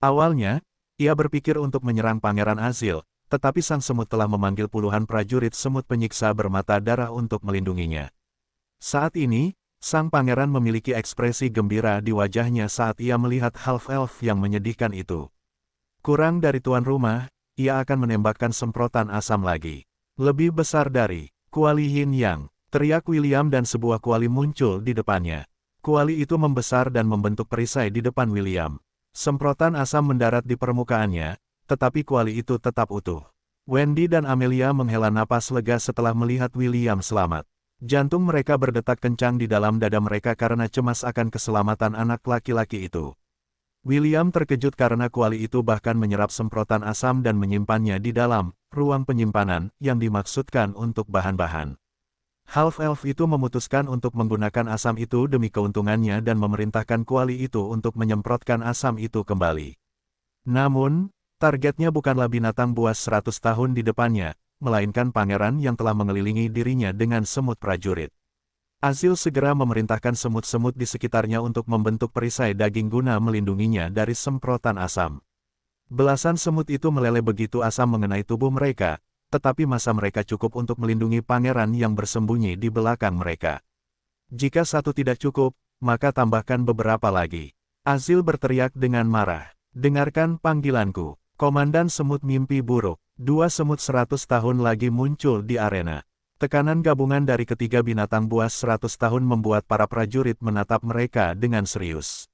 Awalnya, ia berpikir untuk menyerang Pangeran Azil, tetapi sang semut telah memanggil puluhan prajurit semut penyiksa bermata darah untuk melindunginya. Saat ini, sang pangeran memiliki ekspresi gembira di wajahnya saat ia melihat half-elf yang menyedihkan itu. Kurang dari tuan rumah, ia akan menembakkan semprotan asam lagi. Lebih besar dari kuali Yin Yang. Teriak William dan sebuah kuali muncul di depannya. Kuali itu membesar dan membentuk perisai di depan William. Semprotan asam mendarat di permukaannya, tetapi kuali itu tetap utuh. Wendy dan Amelia menghela napas lega setelah melihat William selamat. Jantung mereka berdetak kencang di dalam dada mereka karena cemas akan keselamatan anak laki-laki itu. William terkejut karena kuali itu bahkan menyerap semprotan asam dan menyimpannya di dalam ruang penyimpanan yang dimaksudkan untuk bahan-bahan. Half-elf itu memutuskan untuk menggunakan asam itu demi keuntungannya dan memerintahkan kuali itu untuk menyemprotkan asam itu kembali. Namun, targetnya bukanlah binatang buas 100 tahun di depannya, melainkan pangeran yang telah mengelilingi dirinya dengan semut prajurit. Azil segera memerintahkan semut-semut di sekitarnya untuk membentuk perisai daging guna melindunginya dari semprotan asam. Belasan semut itu meleleh begitu asam mengenai tubuh mereka, tetapi masa mereka cukup untuk melindungi pangeran yang bersembunyi di belakang mereka. Jika satu tidak cukup, maka tambahkan beberapa lagi. Azil berteriak dengan marah. Dengarkan panggilanku, Komandan Semut Mimpi Buruk. 2 semut 100 tahun lagi muncul di arena. Tekanan gabungan dari ketiga binatang buas 100 tahun membuat para prajurit menatap mereka dengan serius.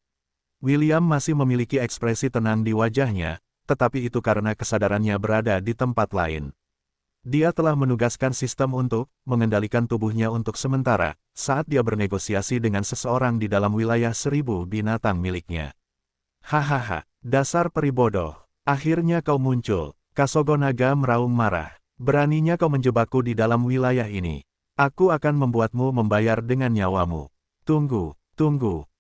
William masih memiliki ekspresi tenang di wajahnya, tetapi itu karena kesadarannya berada di tempat lain. Dia telah menugaskan sistem untuk mengendalikan tubuhnya untuk sementara, saat dia bernegosiasi dengan seseorang di dalam wilayah 1000 binatang miliknya. Hahaha, dasar peri bodoh. Akhirnya kau muncul. Kasogo Naga meraung marah. Beraninya kau menjebakku di dalam wilayah ini. Aku akan membuatmu membayar dengan nyawamu. Tunggu,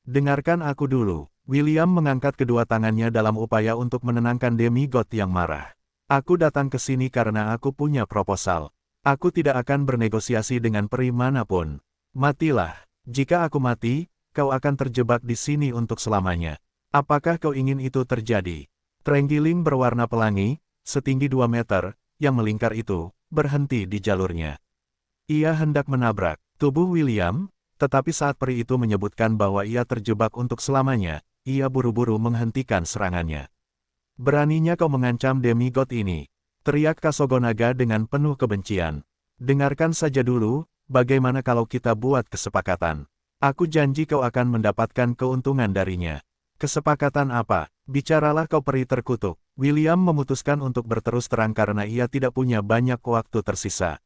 dengarkan aku dulu. William mengangkat kedua tangannya dalam upaya untuk menenangkan demigod yang marah. Aku datang ke sini karena aku punya proposal. Aku tidak akan bernegosiasi dengan peri manapun. Matilah. Jika aku mati, kau akan terjebak di sini untuk selamanya. Apakah kau ingin itu terjadi? Terenggiling berwarna pelangi, setinggi 2 meter, yang melingkar itu, berhenti di jalurnya. Ia hendak menabrak tubuh William, tetapi saat peri itu menyebutkan bahwa ia terjebak untuk selamanya, ia buru-buru menghentikan serangannya. Beraninya kau mengancam demigod ini, teriak Kasogo Naga dengan penuh kebencian. Dengarkan saja dulu, bagaimana kalau kita buat kesepakatan. Aku janji kau akan mendapatkan keuntungan darinya. Kesepakatan apa? Bicaralah kau peri terkutuk. William memutuskan untuk berterus terang karena ia tidak punya banyak waktu tersisa.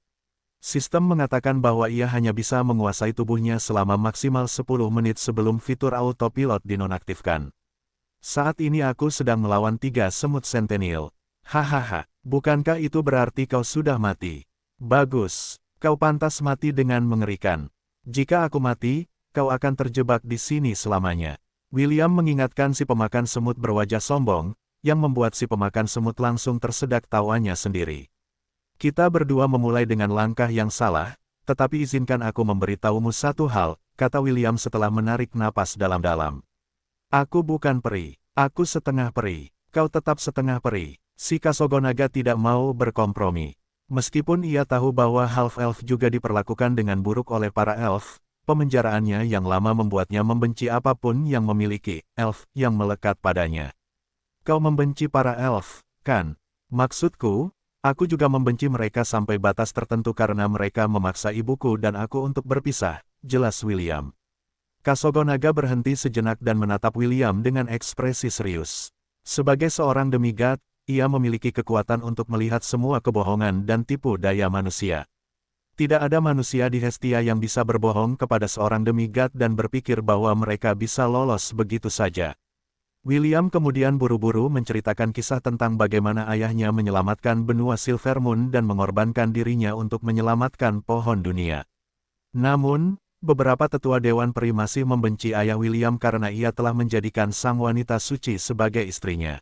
Sistem mengatakan bahwa ia hanya bisa menguasai tubuhnya selama maksimal 10 menit sebelum fitur autopilot dinonaktifkan. Saat ini aku sedang melawan 3 semut Centennial. Hahaha, bukankah itu berarti kau sudah mati? Bagus, kau pantas mati dengan mengerikan. Jika aku mati, kau akan terjebak di sini selamanya. William mengingatkan si pemakan semut berwajah sombong, yang membuat si pemakan semut langsung tersedak tawanya sendiri. Kita berdua memulai dengan langkah yang salah, tetapi izinkan aku memberitahumu satu hal, kata William setelah menarik napas dalam-dalam. Aku bukan peri, aku setengah peri, kau tetap setengah peri. Si Kasogonaga tidak mau berkompromi. Meskipun ia tahu bahwa half-elf juga diperlakukan dengan buruk oleh para elf, pemenjaraannya yang lama membuatnya membenci apapun yang memiliki elf yang melekat padanya. Kau membenci para elf, kan? Maksudku, aku juga membenci mereka sampai batas tertentu karena mereka memaksa ibuku dan aku untuk berpisah, jelas William. Kasogonaga berhenti sejenak dan menatap William dengan ekspresi serius. Sebagai seorang demigod, ia memiliki kekuatan untuk melihat semua kebohongan dan tipu daya manusia. Tidak ada manusia di Hestia yang bisa berbohong kepada seorang demigod dan berpikir bahwa mereka bisa lolos begitu saja. William kemudian buru-buru menceritakan kisah tentang bagaimana ayahnya menyelamatkan benua Silvermoon dan mengorbankan dirinya untuk menyelamatkan pohon dunia. Namun, beberapa tetua Dewan Peri masih membenci ayah William karena ia telah menjadikan sang wanita suci sebagai istrinya.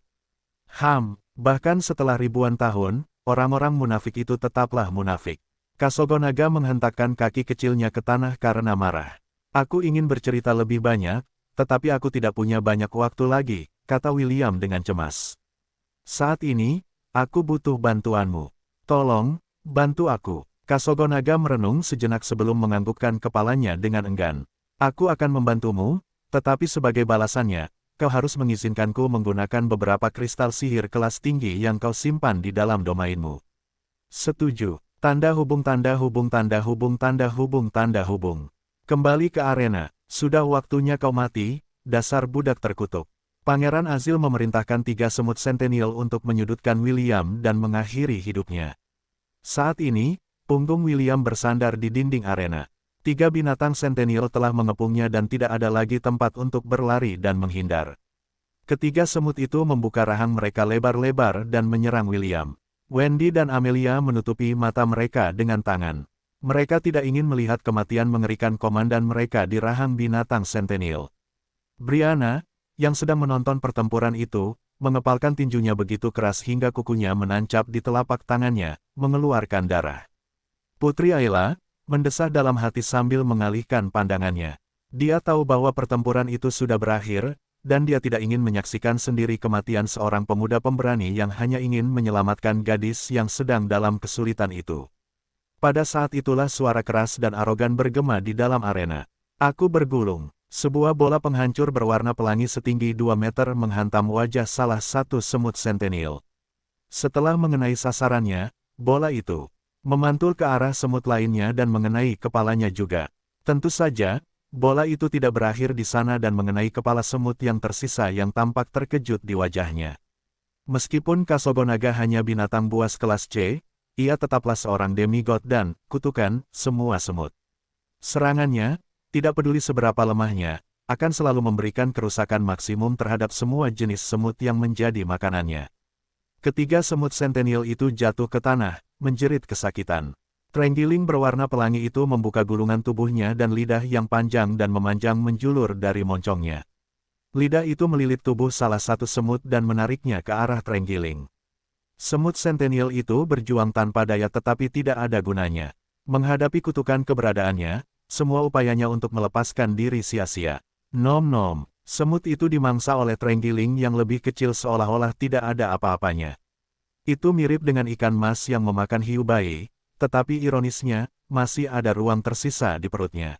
Bahkan setelah ribuan tahun, orang-orang munafik itu tetaplah munafik. Kasogonaga menghentakkan kaki kecilnya ke tanah karena marah. Aku ingin bercerita lebih banyak, tetapi aku tidak punya banyak waktu lagi, kata William dengan cemas. Saat ini, aku butuh bantuanmu. Tolong, bantu aku. Kasogonaga merenung sejenak sebelum menganggukkan kepalanya dengan enggan. Aku akan membantumu, tetapi sebagai balasannya, kau harus mengizinkanku menggunakan beberapa kristal sihir kelas tinggi yang kau simpan di dalam domainmu. Setuju. Tanda hubung tanda hubung tanda hubung tanda hubung tanda hubung. Kembali ke arena. Sudah waktunya kau mati, dasar budak terkutuk. Pangeran Azil memerintahkan 3 semut Centennial untuk menyudutkan William dan mengakhiri hidupnya. Saat ini, punggung William bersandar di dinding arena. 3 binatang Centennial telah mengepungnya dan tidak ada lagi tempat untuk berlari dan menghindar. Ketiga semut itu membuka rahang mereka lebar-lebar dan menyerang William. Wendy dan Amelia menutupi mata mereka dengan tangan. Mereka tidak ingin melihat kematian mengerikan komandan mereka di rahang binatang Centennial. Brianna, yang sedang menonton pertempuran itu, mengepalkan tinjunya begitu keras hingga kukunya menancap di telapak tangannya, mengeluarkan darah. Putri Ayla mendesah dalam hati sambil mengalihkan pandangannya. Dia tahu bahwa pertempuran itu sudah berakhir, dan dia tidak ingin menyaksikan sendiri kematian seorang pemuda pemberani yang hanya ingin menyelamatkan gadis yang sedang dalam kesulitan itu. Pada saat itulah suara keras dan arogan bergema di dalam arena. Aku bergulung. Sebuah bola penghancur berwarna pelangi setinggi 2 meter menghantam wajah salah satu semut Centennial. Setelah mengenai sasarannya, bola itu memantul ke arah semut lainnya dan mengenai kepalanya juga. Tentu saja, bola itu tidak berakhir di sana dan mengenai kepala semut yang tersisa yang tampak terkejut di wajahnya. Meskipun Kasogonaga hanya binatang buas kelas C, ia tetaplah seorang demigod dan, kutukan, semua semut. Serangannya, tidak peduli seberapa lemahnya, akan selalu memberikan kerusakan maksimum terhadap semua jenis semut yang menjadi makanannya. Ketiga semut Centennial itu jatuh ke tanah, menjerit kesakitan. Trenggiling berwarna pelangi itu membuka gulungan tubuhnya dan lidah yang panjang dan memanjang menjulur dari moncongnya. Lidah itu melilit tubuh salah satu semut dan menariknya ke arah Trenggiling. Semut Centennial itu berjuang tanpa daya tetapi tidak ada gunanya. Menghadapi kutukan keberadaannya, semua upayanya untuk melepaskan diri sia-sia. Nom-nom, semut itu dimangsa oleh Trenggiling yang lebih kecil seolah-olah tidak ada apa-apanya. Itu mirip dengan ikan mas yang memakan hiu bayi, tetapi ironisnya, masih ada ruang tersisa di perutnya.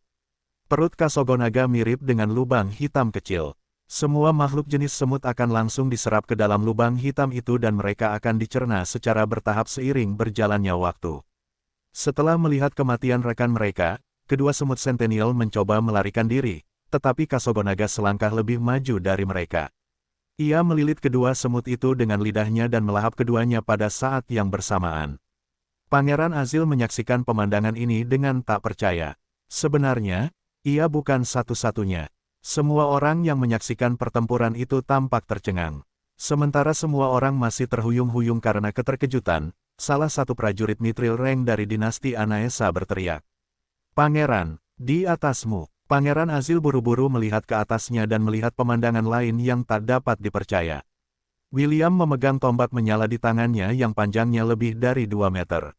Perut Kasogonaga mirip dengan lubang hitam kecil. Semua makhluk jenis semut akan langsung diserap ke dalam lubang hitam itu dan mereka akan dicerna secara bertahap seiring berjalannya waktu. Setelah melihat kematian rekan mereka, kedua semut Centennial mencoba melarikan diri, tetapi Kasogonaga selangkah lebih maju dari mereka. Ia melilit kedua semut itu dengan lidahnya dan melahap keduanya pada saat yang bersamaan. Pangeran Azil menyaksikan pemandangan ini dengan tak percaya. Sebenarnya, ia bukan satu-satunya. Semua orang yang menyaksikan pertempuran itu tampak tercengang. Sementara semua orang masih terhuyung-huyung karena keterkejutan, salah satu prajurit Mithril Rank dari dinasti Anaesa berteriak. "Pangeran, di atasmu!" Pangeran Azil buru-buru melihat ke atasnya dan melihat pemandangan lain yang tak dapat dipercaya. William memegang tombak menyala di tangannya yang panjangnya lebih dari 2 meter.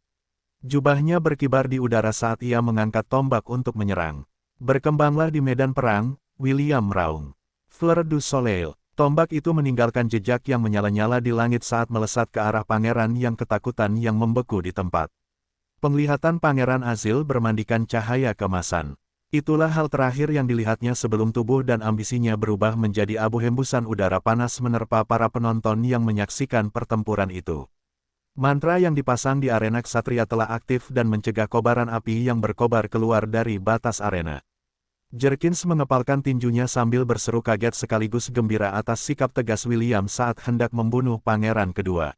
Jubahnya berkibar di udara saat ia mengangkat tombak untuk menyerang. "Berkembanglah di medan perang," William meraung. "Fleur du Soleil." Tombak itu meninggalkan jejak yang menyala-nyala di langit saat melesat ke arah pangeran yang ketakutan yang membeku di tempat. Penglihatan Pangeran Azil bermandikan cahaya kemasan. Itulah hal terakhir yang dilihatnya sebelum tubuh dan ambisinya berubah menjadi abu hembusan udara panas menerpa para penonton yang menyaksikan pertempuran itu. Mantra yang dipasang di arena ksatria telah aktif dan mencegah kobaran api yang berkobar keluar dari batas arena. Jerkins mengepalkan tinjunya sambil berseru kaget sekaligus gembira atas sikap tegas William saat hendak membunuh pangeran kedua.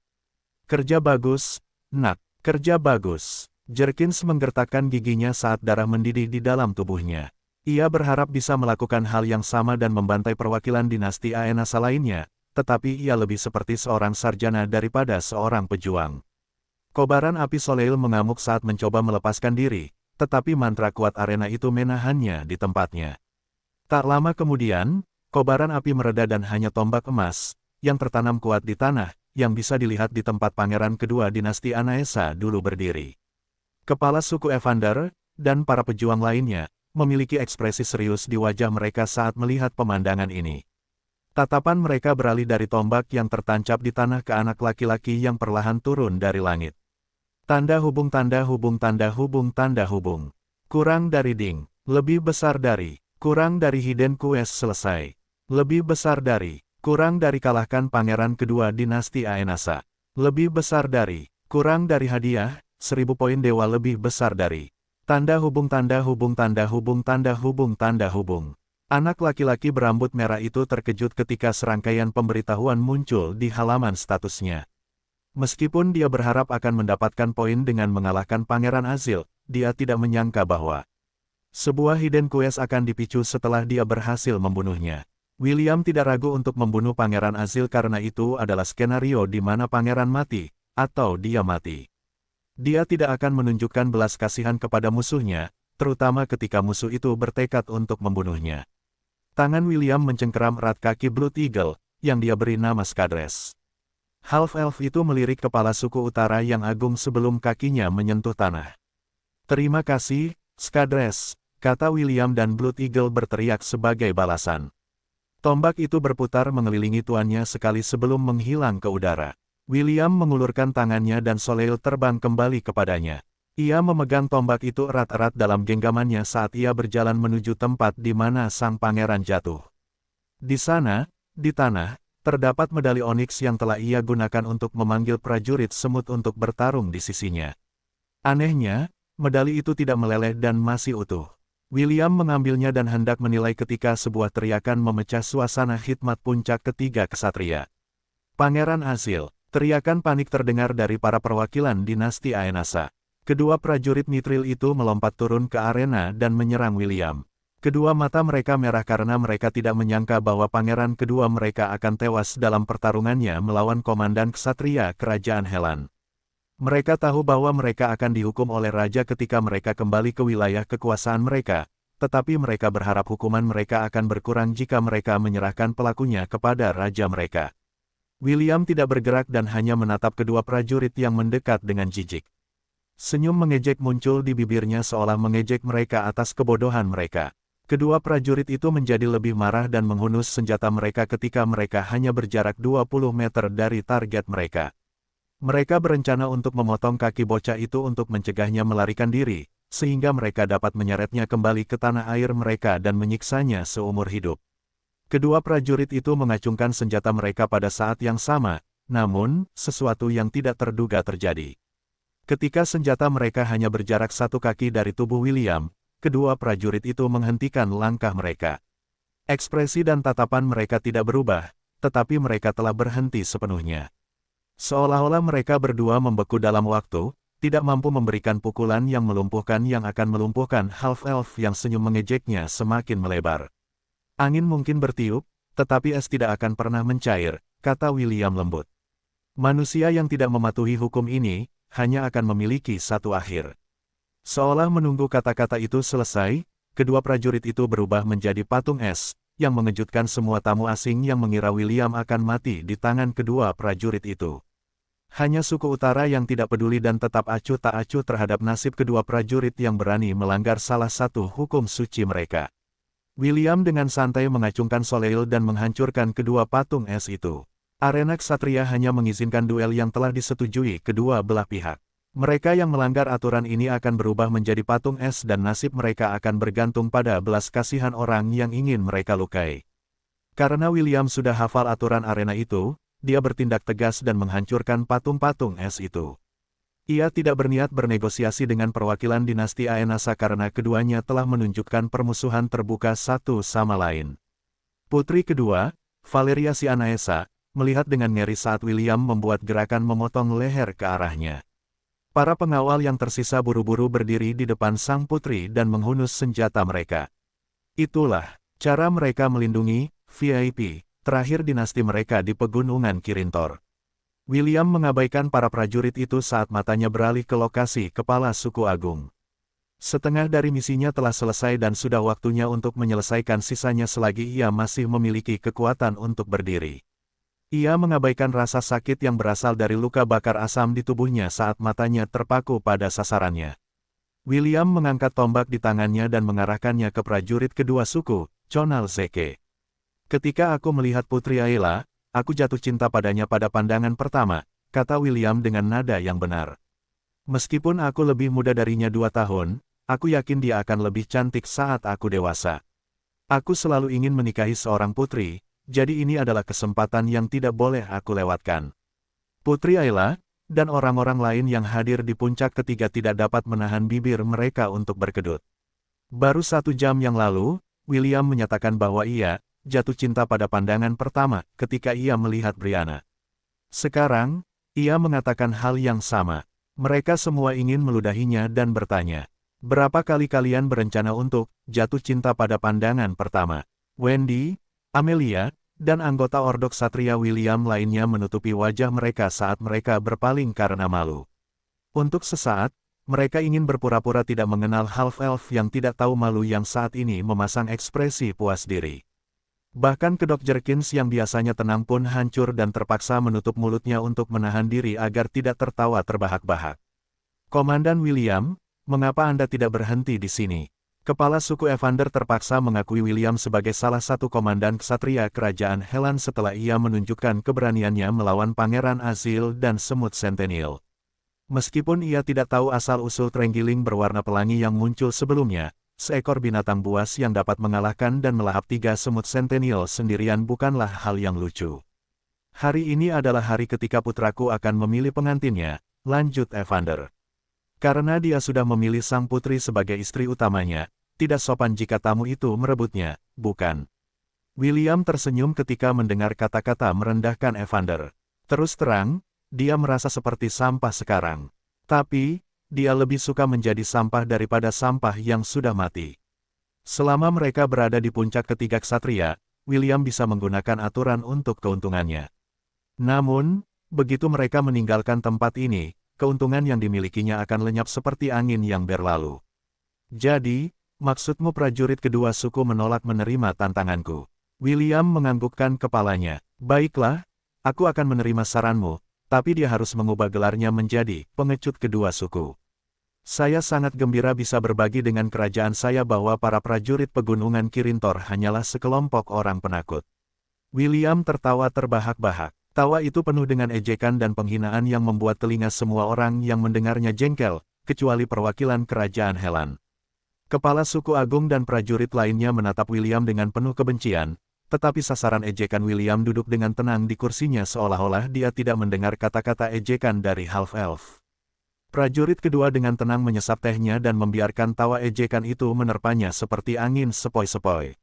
"Kerja bagus, Nak. Kerja bagus." Jerkins menggertakkan giginya saat darah mendidih di dalam tubuhnya. Ia berharap bisa melakukan hal yang sama dan membantai perwakilan dinasti Aenasa lainnya, tetapi ia lebih seperti seorang sarjana daripada seorang pejuang. Kobaran api Soleil mengamuk saat mencoba melepaskan diri, tetapi mantra kuat arena itu menahannya di tempatnya. Tak lama kemudian, kobaran api mereda dan hanya tombak emas, yang tertanam kuat di tanah, yang bisa dilihat di tempat pangeran kedua dinasti Anaesa dulu berdiri. Kepala suku Evander, dan para pejuang lainnya, memiliki ekspresi serius di wajah mereka saat melihat pemandangan ini. Tatapan mereka beralih dari tombak yang tertancap di tanah ke anak laki-laki yang perlahan turun dari langit. Tanda hubung tanda hubung tanda hubung tanda hubung. Kurang dari ding. Lebih besar dari. Kurang dari hidden quest selesai. Lebih besar dari. Kurang dari kalahkan pangeran kedua dinasti Aenasa. Lebih besar dari. Kurang dari hadiah. 1000 poin dewa lebih besar dari. Tanda hubung tanda hubung tanda hubung tanda hubung tanda hubung. Anak laki-laki berambut merah itu terkejut ketika serangkaian pemberitahuan muncul di halaman statusnya. Meskipun dia berharap akan mendapatkan poin dengan mengalahkan Pangeran Azil, dia tidak menyangka bahwa sebuah hidden quest akan dipicu setelah dia berhasil membunuhnya. William tidak ragu untuk membunuh Pangeran Azil karena itu adalah skenario di mana pangeran mati, atau dia mati. Dia tidak akan menunjukkan belas kasihan kepada musuhnya, terutama ketika musuh itu bertekad untuk membunuhnya. Tangan William mencengkeram erat kaki Blood Eagle, yang dia beri nama Skadres. Half-elf itu melirik kepala suku utara yang agung sebelum kakinya menyentuh tanah. "Terima kasih, Skadres," kata William dan Blood Eagle berteriak sebagai balasan. Tombak itu berputar mengelilingi tuannya sekali sebelum menghilang ke udara. William mengulurkan tangannya dan Soleil terbang kembali kepadanya. Ia memegang tombak itu erat-erat dalam genggamannya saat ia berjalan menuju tempat di mana sang pangeran jatuh. Di sana, di tanah, terdapat medali oniks yang telah ia gunakan untuk memanggil prajurit semut untuk bertarung di sisinya. Anehnya, medali itu tidak meleleh dan masih utuh. William mengambilnya dan hendak menilai ketika sebuah teriakan memecah suasana khidmat puncak ketiga ksatria. "Pangeran Azil!" Teriakan panik terdengar dari para perwakilan dinasti Aenasa. Kedua prajurit Mithril itu melompat turun ke arena dan menyerang William. Kedua mata mereka merah karena mereka tidak menyangka bahwa pangeran kedua mereka akan tewas dalam pertarungannya melawan komandan ksatria kerajaan Helan. Mereka tahu bahwa mereka akan dihukum oleh raja ketika mereka kembali ke wilayah kekuasaan mereka, tetapi mereka berharap hukuman mereka akan berkurang jika mereka menyerahkan pelakunya kepada raja mereka. William tidak bergerak dan hanya menatap kedua prajurit yang mendekat dengan jijik. Senyum mengejek muncul di bibirnya seolah mengejek mereka atas kebodohan mereka. Kedua prajurit itu menjadi lebih marah dan menghunus senjata mereka ketika mereka hanya berjarak 20 meter dari target mereka. Mereka berencana untuk memotong kaki bocah itu untuk mencegahnya melarikan diri, sehingga mereka dapat menyeretnya kembali ke tanah air mereka dan menyiksanya seumur hidup. Kedua prajurit itu mengacungkan senjata mereka pada saat yang sama, namun, sesuatu yang tidak terduga terjadi. Ketika senjata mereka hanya berjarak 1 kaki dari tubuh William, kedua prajurit itu menghentikan langkah mereka. Ekspresi dan tatapan mereka tidak berubah, tetapi mereka telah berhenti sepenuhnya. Seolah-olah mereka berdua membeku dalam waktu, tidak mampu memberikan pukulan yang melumpuhkan yang akan melumpuhkan half-elf yang senyum mengejeknya semakin melebar. Angin mungkin bertiup, tetapi es tidak akan pernah mencair, kata William lembut. Manusia yang tidak mematuhi hukum ini, hanya akan memiliki satu akhir. Seolah menunggu kata-kata itu selesai, kedua prajurit itu berubah menjadi patung es, yang mengejutkan semua tamu asing yang mengira William akan mati di tangan kedua prajurit itu. Hanya suku utara yang tidak peduli dan tetap acuh tak acuh terhadap nasib kedua prajurit yang berani melanggar salah satu hukum suci mereka. William dengan santai mengacungkan soleil dan menghancurkan kedua patung es itu. Arena ksatria hanya mengizinkan duel yang telah disetujui kedua belah pihak. Mereka yang melanggar aturan ini akan berubah menjadi patung es dan nasib mereka akan bergantung pada belas kasihan orang yang ingin mereka lukai. Karena William sudah hafal aturan arena itu, dia bertindak tegas dan menghancurkan patung-patung es itu. Ia tidak berniat bernegosiasi dengan perwakilan dinasti Aenasa karena keduanya telah menunjukkan permusuhan terbuka satu sama lain. Putri kedua, Valeria si Anaesa, melihat dengan ngeri saat William membuat gerakan memotong leher ke arahnya. Para pengawal yang tersisa buru-buru berdiri di depan sang putri dan menghunus senjata mereka. Itulah cara mereka melindungi VIP terakhir dinasti mereka di pegunungan Kirintor. William mengabaikan para prajurit itu saat matanya beralih ke lokasi kepala suku agung. Setengah dari misinya telah selesai dan sudah waktunya untuk menyelesaikan sisanya selagi ia masih memiliki kekuatan untuk berdiri. Ia mengabaikan rasa sakit yang berasal dari luka bakar asam di tubuhnya saat matanya terpaku pada sasarannya. William mengangkat tombak di tangannya dan mengarahkannya ke prajurit kedua suku, Conal Zeke. Ketika aku melihat Putri Ayla, aku jatuh cinta padanya pada pandangan pertama, kata William dengan nada yang benar. Meskipun aku lebih muda darinya 2 tahun, aku yakin dia akan lebih cantik saat aku dewasa. Aku selalu ingin menikahi seorang putri, jadi ini adalah kesempatan yang tidak boleh aku lewatkan. Putri Ayla, dan orang-orang lain yang hadir di puncak ketiga tidak dapat menahan bibir mereka untuk berkedut. Baru 1 jam yang lalu, William menyatakan bahwa ia jatuh cinta pada pandangan pertama ketika ia melihat Brianna. Sekarang, ia mengatakan hal yang sama. Mereka semua ingin meludahinya dan bertanya, berapa kali kalian berencana untuk jatuh cinta pada pandangan pertama? Wendy, Amelia, dan anggota Ordok Satria William lainnya menutupi wajah mereka saat mereka berpaling karena malu. Untuk sesaat, mereka ingin berpura-pura tidak mengenal half-elf yang tidak tahu malu yang saat ini memasang ekspresi puas diri. Bahkan kedok Jerkins yang biasanya tenang pun hancur dan terpaksa menutup mulutnya untuk menahan diri agar tidak tertawa terbahak-bahak. Komandan William, mengapa Anda tidak berhenti di sini? Kepala suku Evander terpaksa mengakui William sebagai salah satu komandan ksatria kerajaan Helan setelah ia menunjukkan keberaniannya melawan Pangeran Azil dan Semut Centennial. Meskipun ia tidak tahu asal-usul terenggiling berwarna pelangi yang muncul sebelumnya, seekor binatang buas yang dapat mengalahkan dan melahap 3 Semut Centennial sendirian bukanlah hal yang lucu. Hari ini adalah hari ketika putraku akan memilih pengantinnya, lanjut Evander. Karena dia sudah memilih sang putri sebagai istri utamanya, tidak sopan jika tamu itu merebutnya, bukan? William tersenyum ketika mendengar kata-kata merendahkan Evander. Terus terang, dia merasa seperti sampah sekarang. Tapi, dia lebih suka menjadi sampah daripada sampah yang sudah mati. Selama mereka berada di puncak ketiga ksatria, William bisa menggunakan aturan untuk keuntungannya. Namun, begitu mereka meninggalkan tempat ini, keuntungan yang dimilikinya akan lenyap seperti angin yang berlalu. Jadi, maksudmu prajurit kedua suku menolak menerima tantanganku? William menganggukkan kepalanya. Baiklah, aku akan menerima saranmu, tapi dia harus mengubah gelarnya menjadi pengecut kedua suku. Saya sangat gembira bisa berbagi dengan kerajaan saya bahwa para prajurit pegunungan Kirintor hanyalah sekelompok orang penakut. William tertawa terbahak-bahak. Tawa itu penuh dengan ejekan dan penghinaan yang membuat telinga semua orang yang mendengarnya jengkel, kecuali perwakilan kerajaan Helan. Kepala suku agung dan prajurit lainnya menatap William dengan penuh kebencian, tetapi sasaran ejekan William duduk dengan tenang di kursinya seolah-olah dia tidak mendengar kata-kata ejekan dari half-elf. Prajurit kedua dengan tenang menyesap tehnya dan membiarkan tawa ejekan itu menerpanya seperti angin sepoi-sepoi.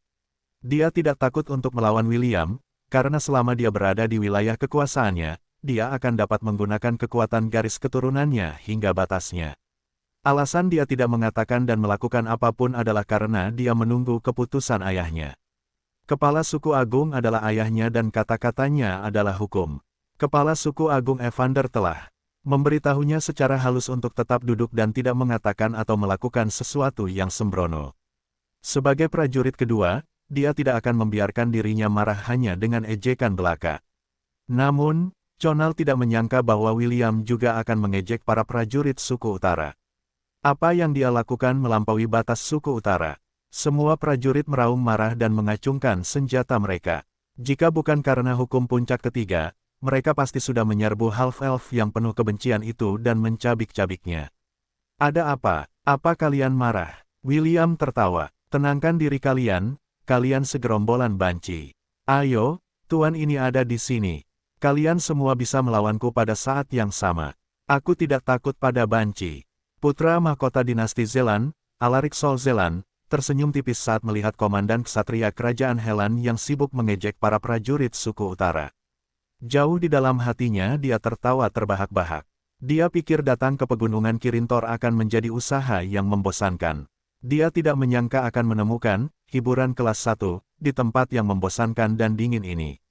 Dia tidak takut untuk melawan William, karena selama dia berada di wilayah kekuasaannya, dia akan dapat menggunakan kekuatan garis keturunannya hingga batasnya. Alasan dia tidak mengatakan dan melakukan apapun adalah karena dia menunggu keputusan ayahnya. Kepala suku agung adalah ayahnya dan kata-katanya adalah hukum. Kepala suku agung Evander telah memberitahunya secara halus untuk tetap duduk dan tidak mengatakan atau melakukan sesuatu yang sembrono. Sebagai prajurit kedua, dia tidak akan membiarkan dirinya marah hanya dengan ejekan belaka. Namun, Conal tidak menyangka bahwa William juga akan mengejek para prajurit suku utara. Apa yang dia lakukan melampaui batas suku utara. Semua prajurit meraung marah dan mengacungkan senjata mereka. Jika bukan karena hukum puncak ketiga, mereka pasti sudah menyerbu half-elf yang penuh kebencian itu dan mencabik-cabiknya. Ada apa? Apa kalian marah? William tertawa. Tenangkan diri kalian, kalian segerombolan banci. Ayo, tuan ini ada di sini. Kalian semua bisa melawanku pada saat yang sama. Aku tidak takut pada banci. Putra mahkota dinasti Zelan, Alaric Sol Zelan, tersenyum tipis saat melihat komandan ksatria kerajaan Helan yang sibuk mengejek para prajurit suku utara. Jauh di dalam hatinya dia tertawa terbahak-bahak. Dia pikir datang ke pegunungan Kirintor akan menjadi usaha yang membosankan. Dia tidak menyangka akan menemukan hiburan kelas 1 di tempat yang membosankan dan dingin ini.